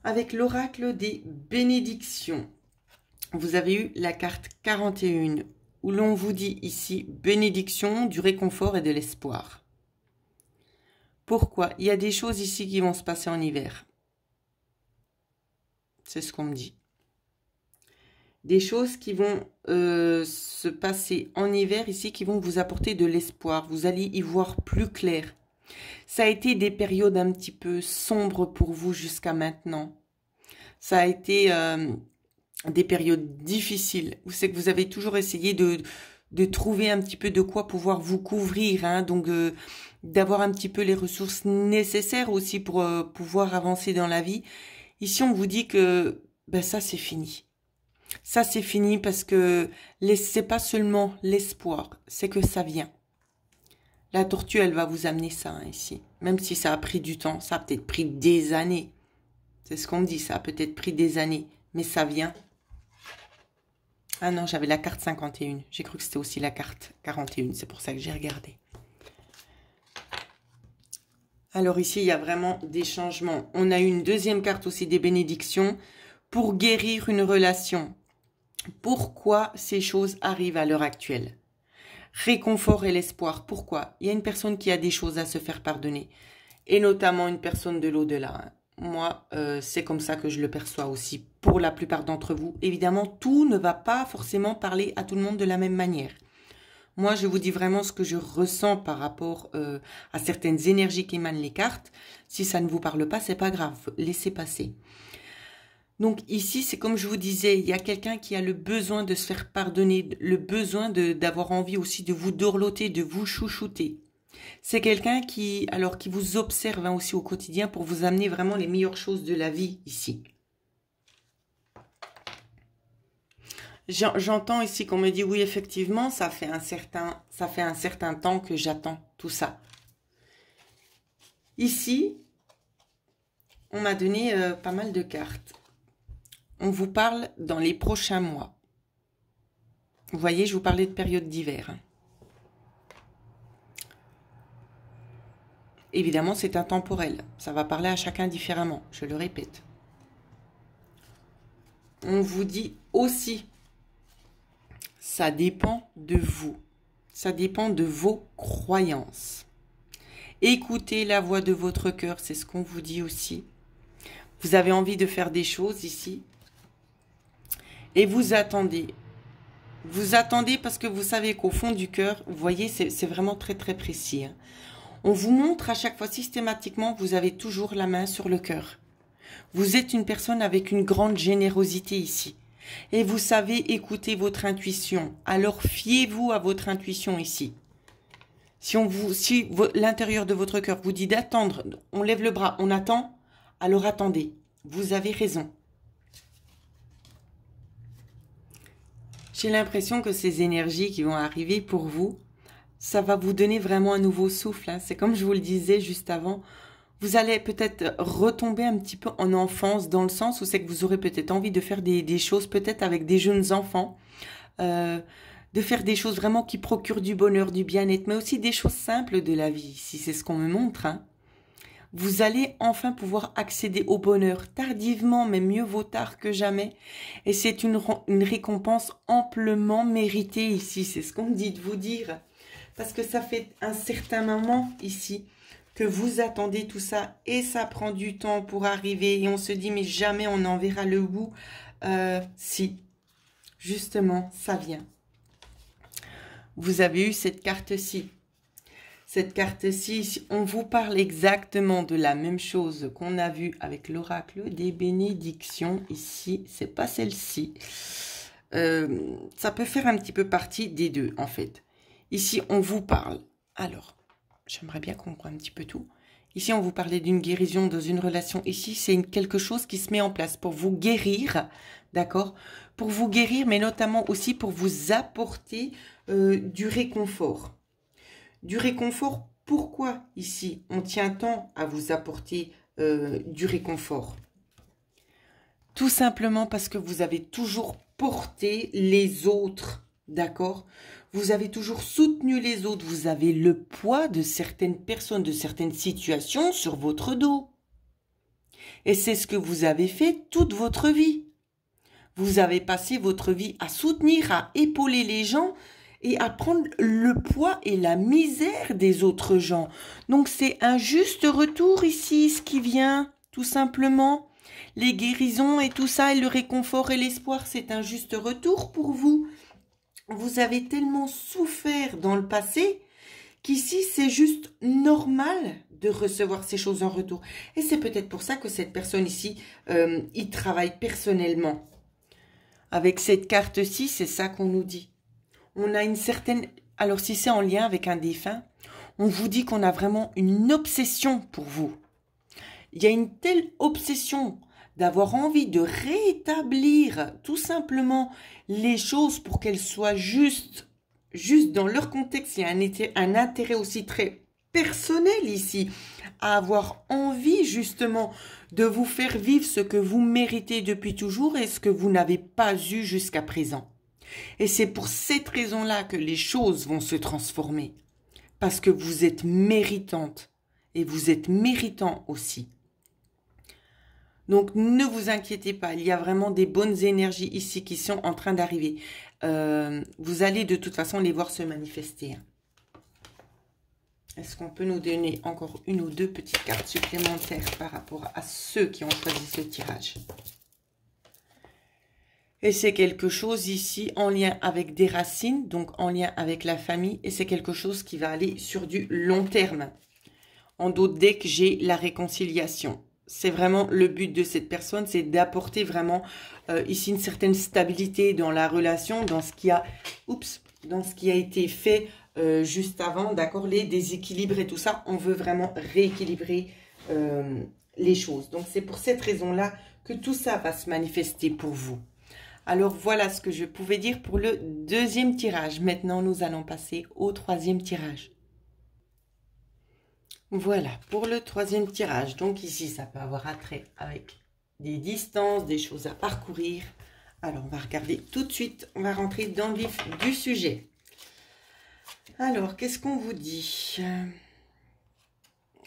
Avec l'oracle des bénédictions, vous avez eu la carte 41, où l'on vous dit ici « bénédiction, du réconfort et de l'espoir ». Pourquoi? Il y a des choses ici qui vont se passer en hiver. C'est ce qu'on me dit. Des choses qui vont se passer en hiver ici, qui vont vous apporter de l'espoir. Vous allez y voir plus clair. Ça a été des périodes un petit peu sombres pour vous jusqu'à maintenant. Ça a été des périodes difficiles. Vous savez que vous avez toujours essayé de trouver un petit peu de quoi pouvoir vous couvrir. Hein, donc, d'avoir un petit peu les ressources nécessaires aussi pour pouvoir avancer dans la vie. Ici, on vous dit que ben, ça, c'est fini. Ça, c'est fini parce que c'est pas seulement l'espoir, c'est que ça vient. La tortue, elle va vous amener ça hein, ici. Même si ça a pris du temps, ça a peut-être pris des années. C'est ce qu'on me dit, ça a peut-être pris des années, mais ça vient. Ah non, j'avais la carte 51. J'ai cru que c'était aussi la carte 41, c'est pour ça que j'ai regardé. Alors ici, il y a vraiment des changements. On a eu une deuxième carte aussi des bénédictions pour guérir une relation. Pourquoi ces choses arrivent à l'heure actuelle? Réconfort et l'espoir. Pourquoi? Il y a une personne qui a des choses à se faire pardonner. Et notamment une personne de l'au-delà. Moi, c'est comme ça que je le perçois aussi pour la plupart d'entre vous. Évidemment, tout ne va pas forcément parler à tout le monde de la même manière. Moi, je vous dis vraiment ce que je ressens par rapport à certaines énergies qui émanent les cartes. Si ça ne vous parle pas, c'est pas grave. Laissez passer. Donc ici, c'est comme je vous disais, il y a quelqu'un qui a le besoin de se faire pardonner, le besoin d'avoir envie aussi de vous dorloter, de vous chouchouter. C'est quelqu'un qui vous observe hein, aussi au quotidien pour vous amener vraiment les meilleures choses de la vie ici. J'entends ici qu'on me dit oui, effectivement, ça fait un certain temps que j'attends tout ça. Ici, on m'a donné pas mal de cartes. On vous parle dans les prochains mois. Vous voyez, je vous parlais de période d'hiver. Évidemment, c'est intemporel. Ça va parler à chacun différemment, je le répète. On vous dit aussi, ça dépend de vous. Ça dépend de vos croyances. Écoutez la voix de votre cœur, c'est ce qu'on vous dit aussi. Vous avez envie de faire des choses ici. Et vous attendez. Vous attendez parce que vous savez qu'au fond du cœur, vous voyez, c'est vraiment très très précis. Hein. On vous montre à chaque fois systématiquement, vous avez toujours la main sur le cœur. Vous êtes une personne avec une grande générosité ici. Et vous savez écouter votre intuition. Alors fiez-vous à votre intuition ici. Si l'intérieur de votre cœur vous dit d'attendre, on lève le bras, on attend, alors attendez. Vous avez raison. J'ai l'impression que ces énergies qui vont arriver pour vous, ça va vous donner vraiment un nouveau souffle, hein. C'est comme je vous le disais juste avant, vous allez peut-être retomber un petit peu en enfance, dans le sens où c'est que vous aurez peut-être envie de faire des choses peut-être avec des jeunes enfants, euh, de faire des choses vraiment qui procurent du bonheur, du bien-être, mais aussi des choses simples de la vie, si c'est ce qu'on me montre, hein. Vous allez enfin pouvoir accéder au bonheur tardivement, mais mieux vaut tard que jamais. Et c'est une récompense amplement méritée ici, c'est ce qu'on me dit de vous dire. Parce que ça fait un certain moment ici que vous attendez tout ça et ça prend du temps pour arriver et on se dit mais jamais on en verra le bout. Si, justement, ça vient. Vous avez eu cette carte-ci. Cette carte-ci, on vous parle exactement de la même chose qu'on a vu avec l'oracle des bénédictions. Ici, c'est pas celle-ci. Ça peut faire un petit peu partie des deux, en fait. Ici, on vous parle. Alors, j'aimerais bien qu'on voit un petit peu tout. Ici, on vous parlait d'une guérison dans une relation. Ici, c'est quelque chose qui se met en place pour vous guérir, d'accord? Pour vous guérir, mais notamment aussi pour vous apporter du réconfort. Du réconfort, pourquoi ici on tient tant à vous apporter du réconfort? Tout simplement parce que vous avez toujours porté les autres, d'accord? Vous avez toujours soutenu les autres, vous avez le poids de certaines personnes, de certaines situations sur votre dos. Et c'est ce que vous avez fait toute votre vie. Vous avez passé votre vie à soutenir, à épauler les gens et à prendre le poids et la misère des autres gens. Donc c'est un juste retour ici, ce qui vient, tout simplement. Les guérisons et tout ça, et le réconfort et l'espoir, c'est un juste retour pour vous. Vous avez tellement souffert dans le passé qu'ici, c'est juste normal de recevoir ces choses en retour. Et c'est peut-être pour ça que cette personne ici, y travaille personnellement. Avec cette carte-ci, c'est ça qu'on nous dit. On a une certaine... Alors, si c'est en lien avec un défunt, on vous dit qu'on a vraiment une obsession pour vous. Il y a une telle obsession d'avoir envie de rétablir tout simplement les choses pour qu'elles soient juste dans leur contexte. Il y a un intérêt aussi très personnel ici, à avoir envie justement de vous faire vivre ce que vous méritez depuis toujours et ce que vous n'avez pas eu jusqu'à présent. Et c'est pour cette raison-là que les choses vont se transformer. Parce que vous êtes méritante. Et vous êtes méritant aussi. Donc, ne vous inquiétez pas. Il y a vraiment des bonnes énergies ici qui sont en train d'arriver. Vous allez de toute façon les voir se manifester. Est-ce qu'on peut nous donner encore une ou deux petites cartes supplémentaires par rapport à ceux qui ont choisi ce tirage ? Et c'est quelque chose ici en lien avec des racines, donc en lien avec la famille. Et c'est quelque chose qui va aller sur du long terme. En d'autres decks, j'ai la réconciliation. C'est vraiment le but de cette personne, c'est d'apporter vraiment ici une certaine stabilité dans la relation, dans ce qui a, dans ce qui a été fait juste avant, d'accord, les déséquilibres et tout ça. On veut vraiment rééquilibrer les choses. Donc c'est pour cette raison-là que tout ça va se manifester pour vous. Alors, voilà ce que je pouvais dire pour le deuxième tirage. Maintenant, nous allons passer au troisième tirage. Voilà, pour le troisième tirage. Donc ici, ça peut avoir attrait avec des distances, des choses à parcourir. Alors, on va regarder tout de suite. On va rentrer dans le vif du sujet. Alors, qu'est-ce qu'on vous dit ?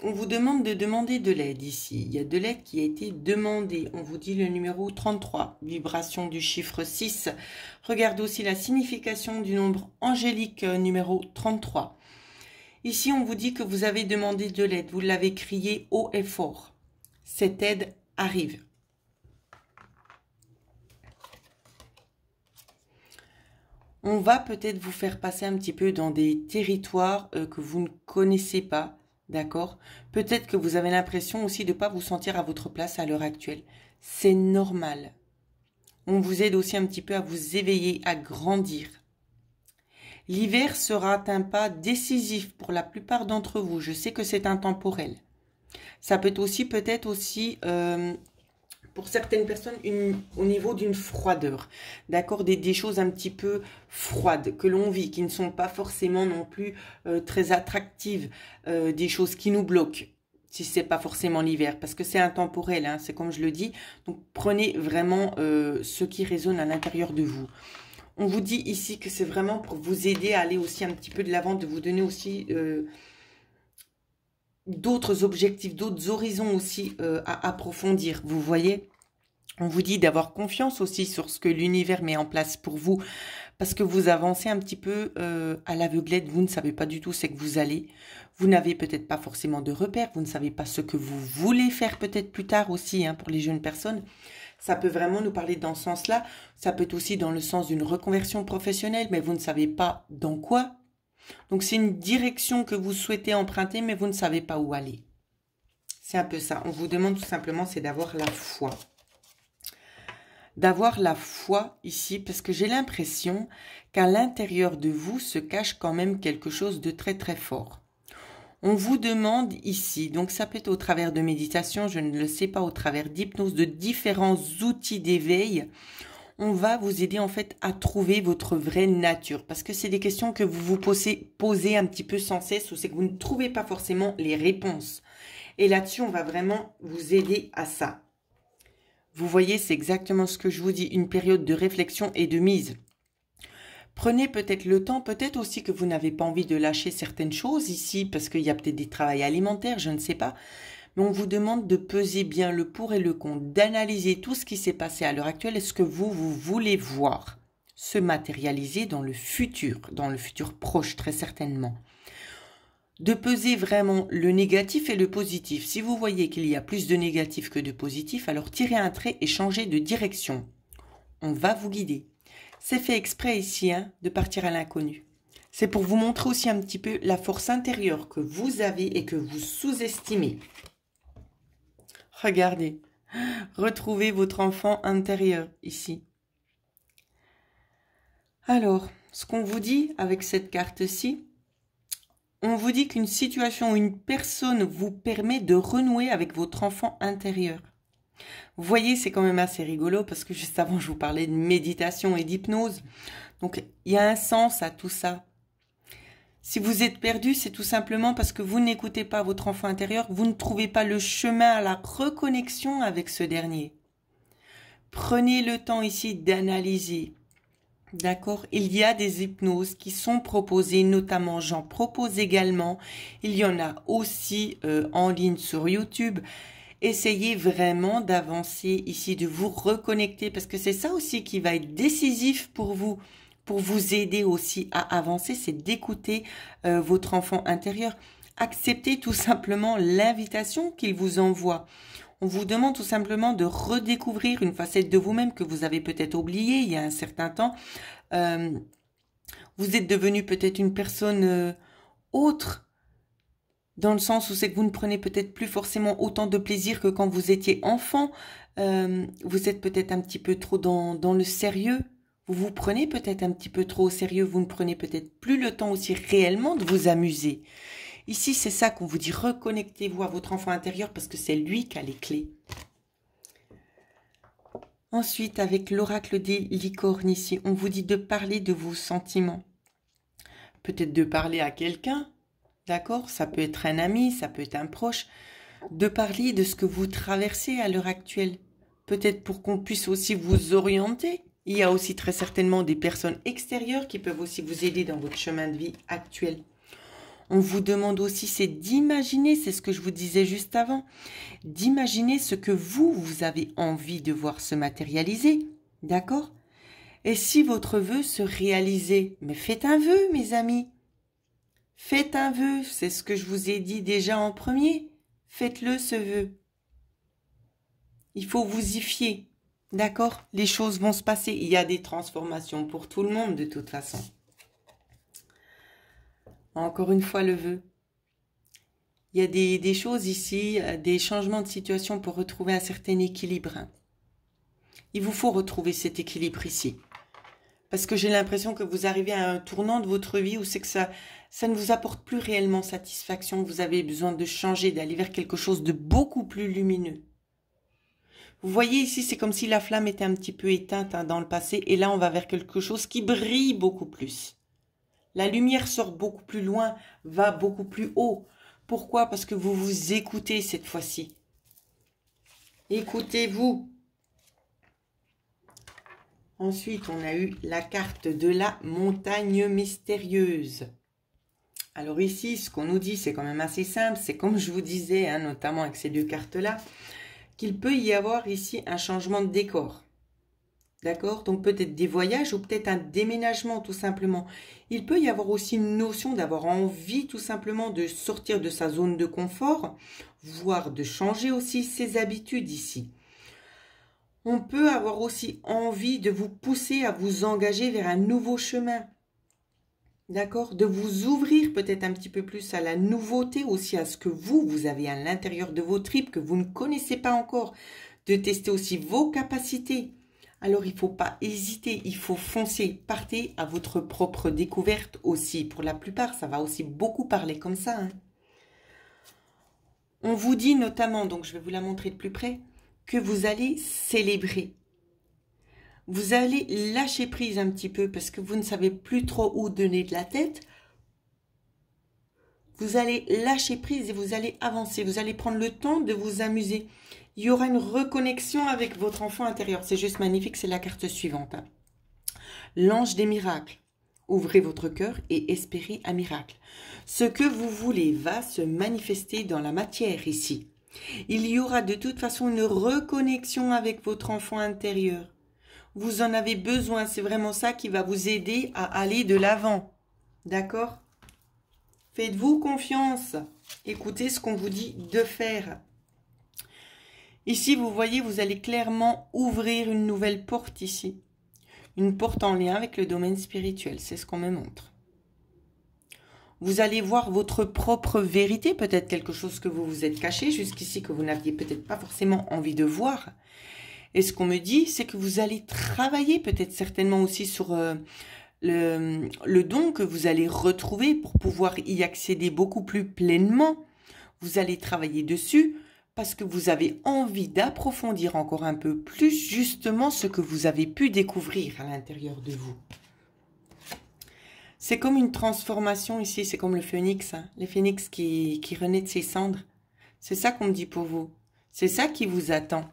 On vous demande de demander de l'aide ici. Il y a de l'aide qui a été demandée. On vous dit le numéro 33, vibration du chiffre 6. Regardez aussi la signification du nombre angélique numéro 33. Ici, on vous dit que vous avez demandé de l'aide. Vous l'avez crié haut et fort. Cette aide arrive. On va peut-être vous faire passer un petit peu dans des territoires que vous ne connaissez pas. D'accord? Peut-être que vous avez l'impression aussi de ne pas vous sentir à votre place à l'heure actuelle. C'est normal. On vous aide aussi un petit peu à vous éveiller, à grandir. L'hiver sera un pas décisif pour la plupart d'entre vous. Je sais que c'est intemporel. Ça peut être aussi peut-être aussi pour certaines personnes au niveau d'une froideur, d'accord, des choses un petit peu froides que l'on vit, qui ne sont pas forcément non plus très attractives, des choses qui nous bloquent, si c'est pas forcément l'hiver, parce que c'est intemporel, hein, c'est comme je le dis, donc prenez vraiment ce qui résonne à l'intérieur de vous. On vous dit ici que c'est vraiment pour vous aider à aller aussi un petit peu de l'avant, de vous donner aussi d'autres objectifs, d'autres horizons aussi à approfondir, vous voyez. On vous dit d'avoir confiance aussi sur ce que l'univers met en place pour vous, parce que vous avancez un petit peu à l'aveuglette, vous ne savez pas du tout ce que vous allez, vous n'avez peut-être pas forcément de repères, vous ne savez pas ce que vous voulez faire peut-être plus tard aussi, hein, pour les jeunes personnes. Ça peut vraiment nous parler dans ce sens-là, ça peut être aussi dans le sens d'une reconversion professionnelle, mais vous ne savez pas dans quoi. Donc c'est une direction que vous souhaitez emprunter, mais vous ne savez pas où aller. C'est un peu ça. On vous demande tout simplement, c'est d'avoir la foi. D'avoir la foi ici, parce que j'ai l'impression qu'à l'intérieur de vous se cache quand même quelque chose de très très fort. On vous demande ici, donc ça peut être au travers de méditation, je ne le sais pas, au travers d'hypnose, de différents outils d'éveil. On va vous aider en fait à trouver votre vraie nature. Parce que c'est des questions que vous vous posez un petit peu sans cesse, ou c'est que vous ne trouvez pas forcément les réponses. Et là-dessus, on va vraiment vous aider à ça. Vous voyez, c'est exactement ce que je vous dis, une période de réflexion et de mise. Prenez peut-être le temps, peut-être aussi que vous n'avez pas envie de lâcher certaines choses ici, parce qu'il y a peut-être des travails alimentaires, je ne sais pas. Mais on vous demande de peser bien le pour et le contre, d'analyser tout ce qui s'est passé à l'heure actuelle et ce que vous voulez voir se matérialiser dans le futur proche très certainement. De peser vraiment le négatif et le positif. Si vous voyez qu'il y a plus de négatif que de positif, alors tirez un trait et changez de direction. On va vous guider. C'est fait exprès ici, hein, de partir à l'inconnu. C'est pour vous montrer aussi un petit peu la force intérieure que vous avez et que vous sous-estimez. Regardez, retrouvez votre enfant intérieur ici. Alors, ce qu'on vous dit avec cette carte-ci, on vous dit qu'une situation ou une personne vous permet de renouer avec votre enfant intérieur. Vous voyez, c'est quand même assez rigolo parce que juste avant, je vous parlais de méditation et d'hypnose. Donc, il y a un sens à tout ça. Si vous êtes perdu, c'est tout simplement parce que vous n'écoutez pas votre enfant intérieur, vous ne trouvez pas le chemin à la reconnexion avec ce dernier. Prenez le temps ici d'analyser. D'accord, il y a des hypnoses qui sont proposées, notamment j'en propose également. Il y en a aussi en ligne sur YouTube. Essayez vraiment d'avancer ici, de vous reconnecter, parce que c'est ça aussi qui va être décisif pour vous aider aussi à avancer, c'est d'écouter votre enfant intérieur. Acceptez tout simplement l'invitation qu'il vous envoie. On vous demande tout simplement de redécouvrir une facette de vous-même que vous avez peut-être oubliée il y a un certain temps. Vous êtes devenu peut-être une personne autre, dans le sens où c'est que vous ne prenez peut-être plus forcément autant de plaisir que quand vous étiez enfant. Vous êtes peut-être un petit peu trop dans le sérieux. Vous vous prenez peut-être un petit peu trop au sérieux. Vous ne prenez peut-être plus le temps aussi réellement de vous amuser. Ici, c'est ça qu'on vous dit, reconnectez-vous à votre enfant intérieur parce que c'est lui qui a les clés. Ensuite, avec l'oracle des licornes ici, on vous dit de parler de vos sentiments. Peut-être de parler à quelqu'un, d'accord? Ça peut être un ami, ça peut être un proche. De parler de ce que vous traversez à l'heure actuelle. Peut-être pour qu'on puisse aussi vous orienter. Il y a aussi très certainement des personnes extérieures qui peuvent aussi vous aider dans votre chemin de vie actuel. On vous demande aussi, c'est d'imaginer, c'est ce que je vous disais juste avant, d'imaginer ce que vous avez envie de voir se matérialiser, d'accord? Et si votre vœu se réalisait, mais faites un vœu, mes amis. Faites un vœu, c'est ce que je vous ai dit déjà en premier. Faites-le, ce vœu. Il faut vous y fier, d'accord? Les choses vont se passer, il y a des transformations pour tout le monde de toute façon. Encore une fois, le vœu. Il y a des choses ici, des changements de situation pour retrouver un certain équilibre. Il vous faut retrouver cet équilibre ici. Parce que j'ai l'impression que vous arrivez à un tournant de votre vie où c'est que ça ne vous apporte plus réellement satisfaction. Vous avez besoin de changer, d'aller vers quelque chose de beaucoup plus lumineux. Vous voyez ici, c'est comme si la flamme était un petit peu éteinte hein, dans le passé. Et là, on va vers quelque chose qui brille beaucoup plus. La lumière sort beaucoup plus loin, va beaucoup plus haut. Pourquoi? Parce que vous vous écoutez cette fois-ci. Écoutez-vous. Ensuite, on a eu la carte de la montagne mystérieuse. Alors ici, ce qu'on nous dit, c'est quand même assez simple. C'est comme je vous disais, hein, notamment avec ces deux cartes-là, qu'il peut y avoir ici un changement de décor. D'accord? Donc peut-être des voyages ou peut-être un déménagement tout simplement. Il peut y avoir aussi une notion d'avoir envie tout simplement de sortir de sa zone de confort, voire de changer aussi ses habitudes ici. On peut avoir aussi envie de vous pousser à vous engager vers un nouveau chemin. D'accord? De vous ouvrir peut-être un petit peu plus à la nouveauté, aussi à ce que vous avez à l'intérieur de vos tripes que vous ne connaissez pas encore. De tester aussi vos capacités. Alors, il ne faut pas hésiter, il faut foncer. Partez à votre propre découverte aussi. Pour la plupart, ça va aussi beaucoup parler comme ça. Hein. On vous dit notamment, donc je vais vous la montrer de plus près, que vous allez célébrer. Vous allez lâcher prise un petit peu parce que vous ne savez plus trop où donner de la tête. Vous allez lâcher prise et vous allez avancer. Vous allez prendre le temps de vous amuser. Il y aura une reconnexion avec votre enfant intérieur. C'est juste magnifique, c'est la carte suivante. Hein. L'ange des miracles. Ouvrez votre cœur et espérez un miracle. Ce que vous voulez va se manifester dans la matière ici. Il y aura de toute façon une reconnexion avec votre enfant intérieur. Vous en avez besoin, c'est vraiment ça qui va vous aider à aller de l'avant. D'accord? Faites-vous confiance. Écoutez ce qu'on vous dit de faire. Ici, vous voyez, vous allez clairement ouvrir une nouvelle porte ici. Une porte en lien avec le domaine spirituel, c'est ce qu'on me montre. Vous allez voir votre propre vérité, peut-être quelque chose que vous vous êtes caché jusqu'ici, que vous n'aviez peut-être pas forcément envie de voir. Et ce qu'on me dit, c'est que vous allez travailler peut-être certainement aussi sur le don que vous allez retrouver pour pouvoir y accéder beaucoup plus pleinement. Vous allez travailler dessus parce que vous avez envie d'approfondir encore un peu plus justement ce que vous avez pu découvrir à l'intérieur de vous. C'est comme une transformation ici, c'est comme le phénix, hein, le phénix qui renaît de ses cendres. C'est ça qu'on me dit pour vous. C'est ça qui vous attend.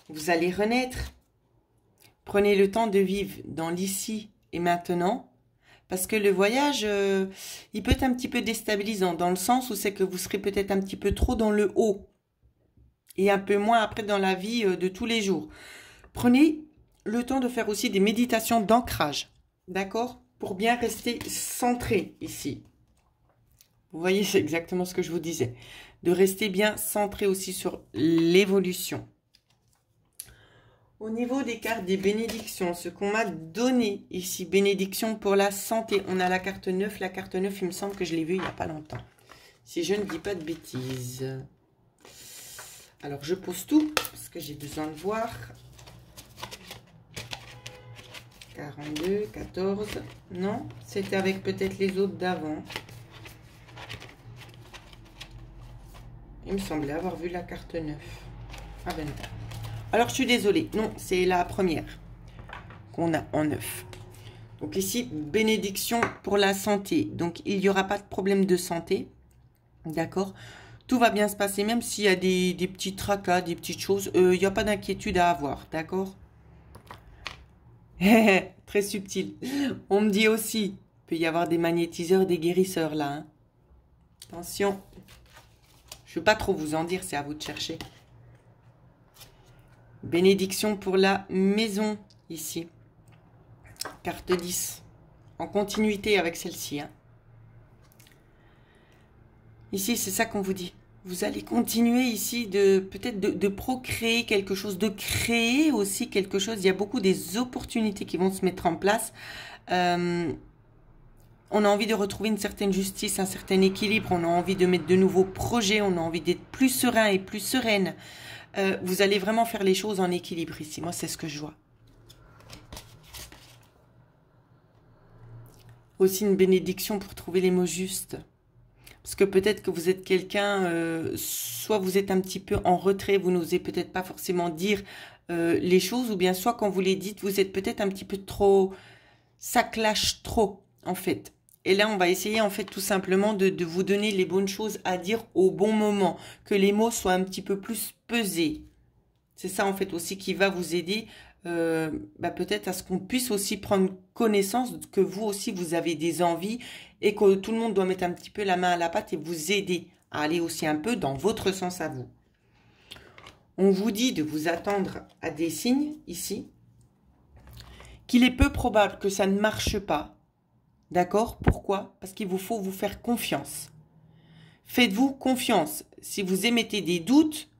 Vous allez renaître. Prenez le temps de vivre dans l'ici et maintenant. Parce que le voyage, il peut être un petit peu déstabilisant. Dans le sens où c'est que vous serez peut-être un petit peu trop dans le haut. Et un peu moins après dans la vie de tous les jours. Prenez le temps de faire aussi des méditations d'ancrage. D'accord? Pour bien rester centré ici. Vous voyez, c'est exactement ce que je vous disais. De rester bien centré aussi sur l'évolution. Au niveau des cartes des bénédictions, ce qu'on m'a donné ici, bénédiction pour la santé. On a la carte 9. La carte 9, il me semble que je l'ai vue il n'y a pas longtemps. Si je ne dis pas de bêtises. Alors, je pose tout parce que j'ai besoin de voir. 42, 14. Non, c'était avec peut-être les autres d'avant. Il me semblait avoir vu la carte 9. Ah ben non. Alors, je suis désolée. Non, c'est la première qu'on a en 9. Donc ici, bénédiction pour la santé. Donc, il n'y aura pas de problème de santé. D'accord? Tout va bien se passer, même s'il y a des petits tracas, des petites choses. Il n'y a pas d'inquiétude à avoir. D'accord? Très subtil. On me dit aussi, il peut y avoir des magnétiseurs, des guérisseurs là. Hein. Attention. Je ne veux pas trop vous en dire, c'est à vous de chercher. Bénédiction pour la maison, ici. Carte 10. En continuité avec celle-ci. Hein. Ici, c'est ça qu'on vous dit. Vous allez continuer ici peut-être de procréer quelque chose, de créer aussi quelque chose. Il y a beaucoup des opportunités qui vont se mettre en place. On a envie de retrouver une certaine justice, un certain équilibre. On a envie de mettre de nouveaux projets. On a envie d'être plus serein et plus sereine. Vous allez vraiment faire les choses en équilibre ici. Moi, c'est ce que je vois. Aussi une bénédiction pour trouver les mots justes. Parce que peut-être que vous êtes quelqu'un, soit vous êtes un petit peu en retrait, vous n'osez peut-être pas forcément dire les choses, ou bien soit quand vous les dites, vous êtes peut-être un petit peu trop, ça clash trop en fait. Et là, on va essayer en fait tout simplement de vous donner les bonnes choses à dire au bon moment, que les mots soient un petit peu plus pesés. C'est ça en fait aussi qui va vous aider peut-être à ce qu'on puisse aussi prendre connaissance que vous aussi vous avez des envies et que tout le monde doit mettre un petit peu la main à la pâte et vous aider à aller aussi un peu dans votre sens à vous. On vous dit de vous attendre à des signes ici, qu'il est peu probable que ça ne marche pas. D'accord? Pourquoi? Parce qu'il vous faut vous faire confiance. Faites-vous confiance. Si vous émettez des doutes,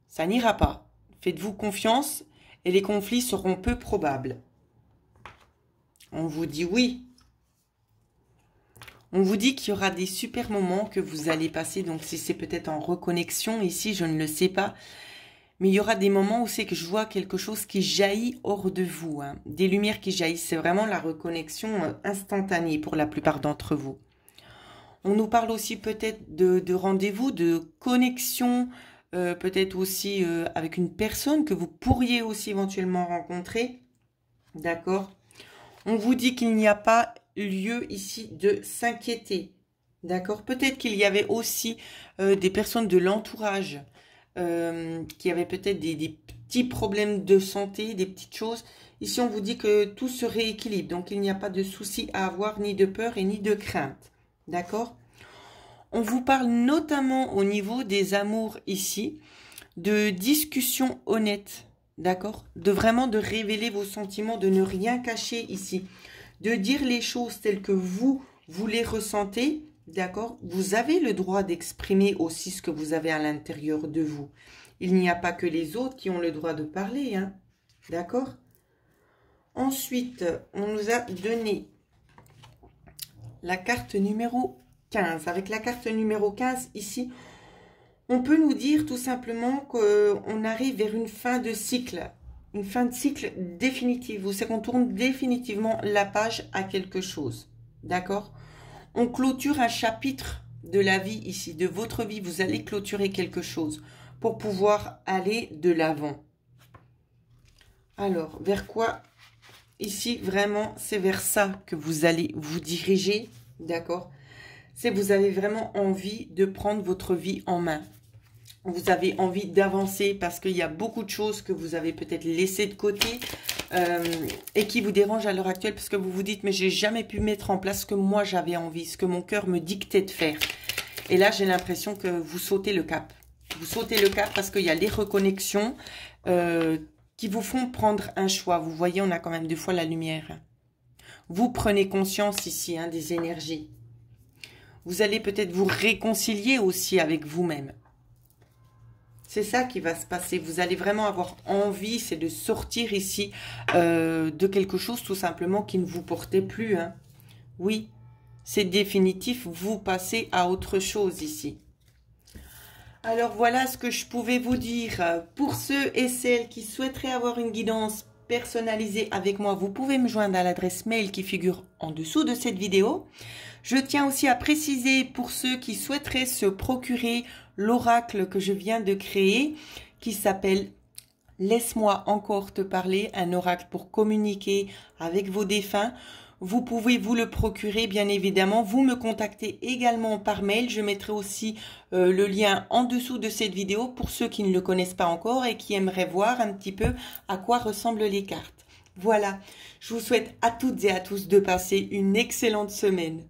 ça n'ira pas. Faites-vous confiance et les conflits seront peu probables. On vous dit oui. On vous dit qu'il y aura des super moments que vous allez passer. Donc si c'est peut-être en reconnexion ici, je ne le sais pas. Mais il y aura des moments où c'est que je vois quelque chose qui jaillit hors de vous. Hein. Des lumières qui jaillissent. C'est vraiment la reconnexion instantanée pour la plupart d'entre vous. On nous parle aussi peut-être de rendez-vous, de connexion, peut-être aussi avec une personne que vous pourriez aussi éventuellement rencontrer. D'accord? On vous dit qu'il n'y a pas lieu ici de s'inquiéter. D'accord? Peut-être qu'il y avait aussi des personnes de l'entourage qui avaient peut-être des petits problèmes de santé, des petites choses. Ici, on vous dit que tout se rééquilibre. Donc, il n'y a pas de souci à avoir, ni de peur et ni de crainte. D'accord? On vous parle notamment au niveau des amours ici, de discussions honnêtes. D'accord? De vraiment de révéler vos sentiments, de ne rien cacher ici. De dire les choses telles que vous les ressentez. D'accord? Vous avez le droit d'exprimer aussi ce que vous avez à l'intérieur de vous. Il n'y a pas que les autres qui ont le droit de parler. Hein? D'accord? Ensuite, on nous a donné la carte numéro 15. Avec la carte numéro 15, ici, on peut nous dire tout simplement qu'on arrive vers une fin de cycle. Une fin de cycle définitive. C'est qu'on tourne définitivement la page à quelque chose. D'accord? On clôture un chapitre de la vie ici, de votre vie. Vous allez clôturer quelque chose pour pouvoir aller de l'avant. Alors, vers quoi? Ici, vraiment, c'est vers ça que vous allez vous diriger. D'accord? C'est vous avez vraiment envie de prendre votre vie en main. Vous avez envie d'avancer parce qu'il y a beaucoup de choses que vous avez peut-être laissées de côté et qui vous dérangent à l'heure actuelle parce que vous vous dites mais j'ai jamais pu mettre en place ce que moi j'avais envie, ce que mon cœur me dictait de faire. Et là, j'ai l'impression que vous sautez le cap. Vous sautez le cap parce qu'il y a les reconnexions qui vous font prendre un choix. Vous voyez, on a quand même des fois la lumière. Vous prenez conscience ici des énergies. Vous allez peut-être vous réconcilier aussi avec vous-même. C'est ça qui va se passer. Vous allez vraiment avoir envie, c'est de sortir ici de quelque chose tout simplement qui ne vous portait plus. Hein. Oui, c'est définitif. Vous passez à autre chose ici. Alors voilà ce que je pouvais vous dire. Pour ceux et celles qui souhaiteraient avoir une guidance personnalisée avec moi, vous pouvez me joindre à l'adresse mail qui figure en dessous de cette vidéo. Je tiens aussi à préciser pour ceux qui souhaiteraient se procurer l'oracle que je viens de créer, qui s'appelle « Laisse-moi encore te parler », un oracle pour communiquer avec vos défunts. Vous pouvez vous le procurer, bien évidemment. Vous me contactez également par mail. Je mettrai aussi le lien en dessous de cette vidéo pour ceux qui ne le connaissent pas encore et qui aimeraient voir un petit peu à quoi ressemblent les cartes. Voilà, je vous souhaite à toutes et à tous de passer une excellente semaine.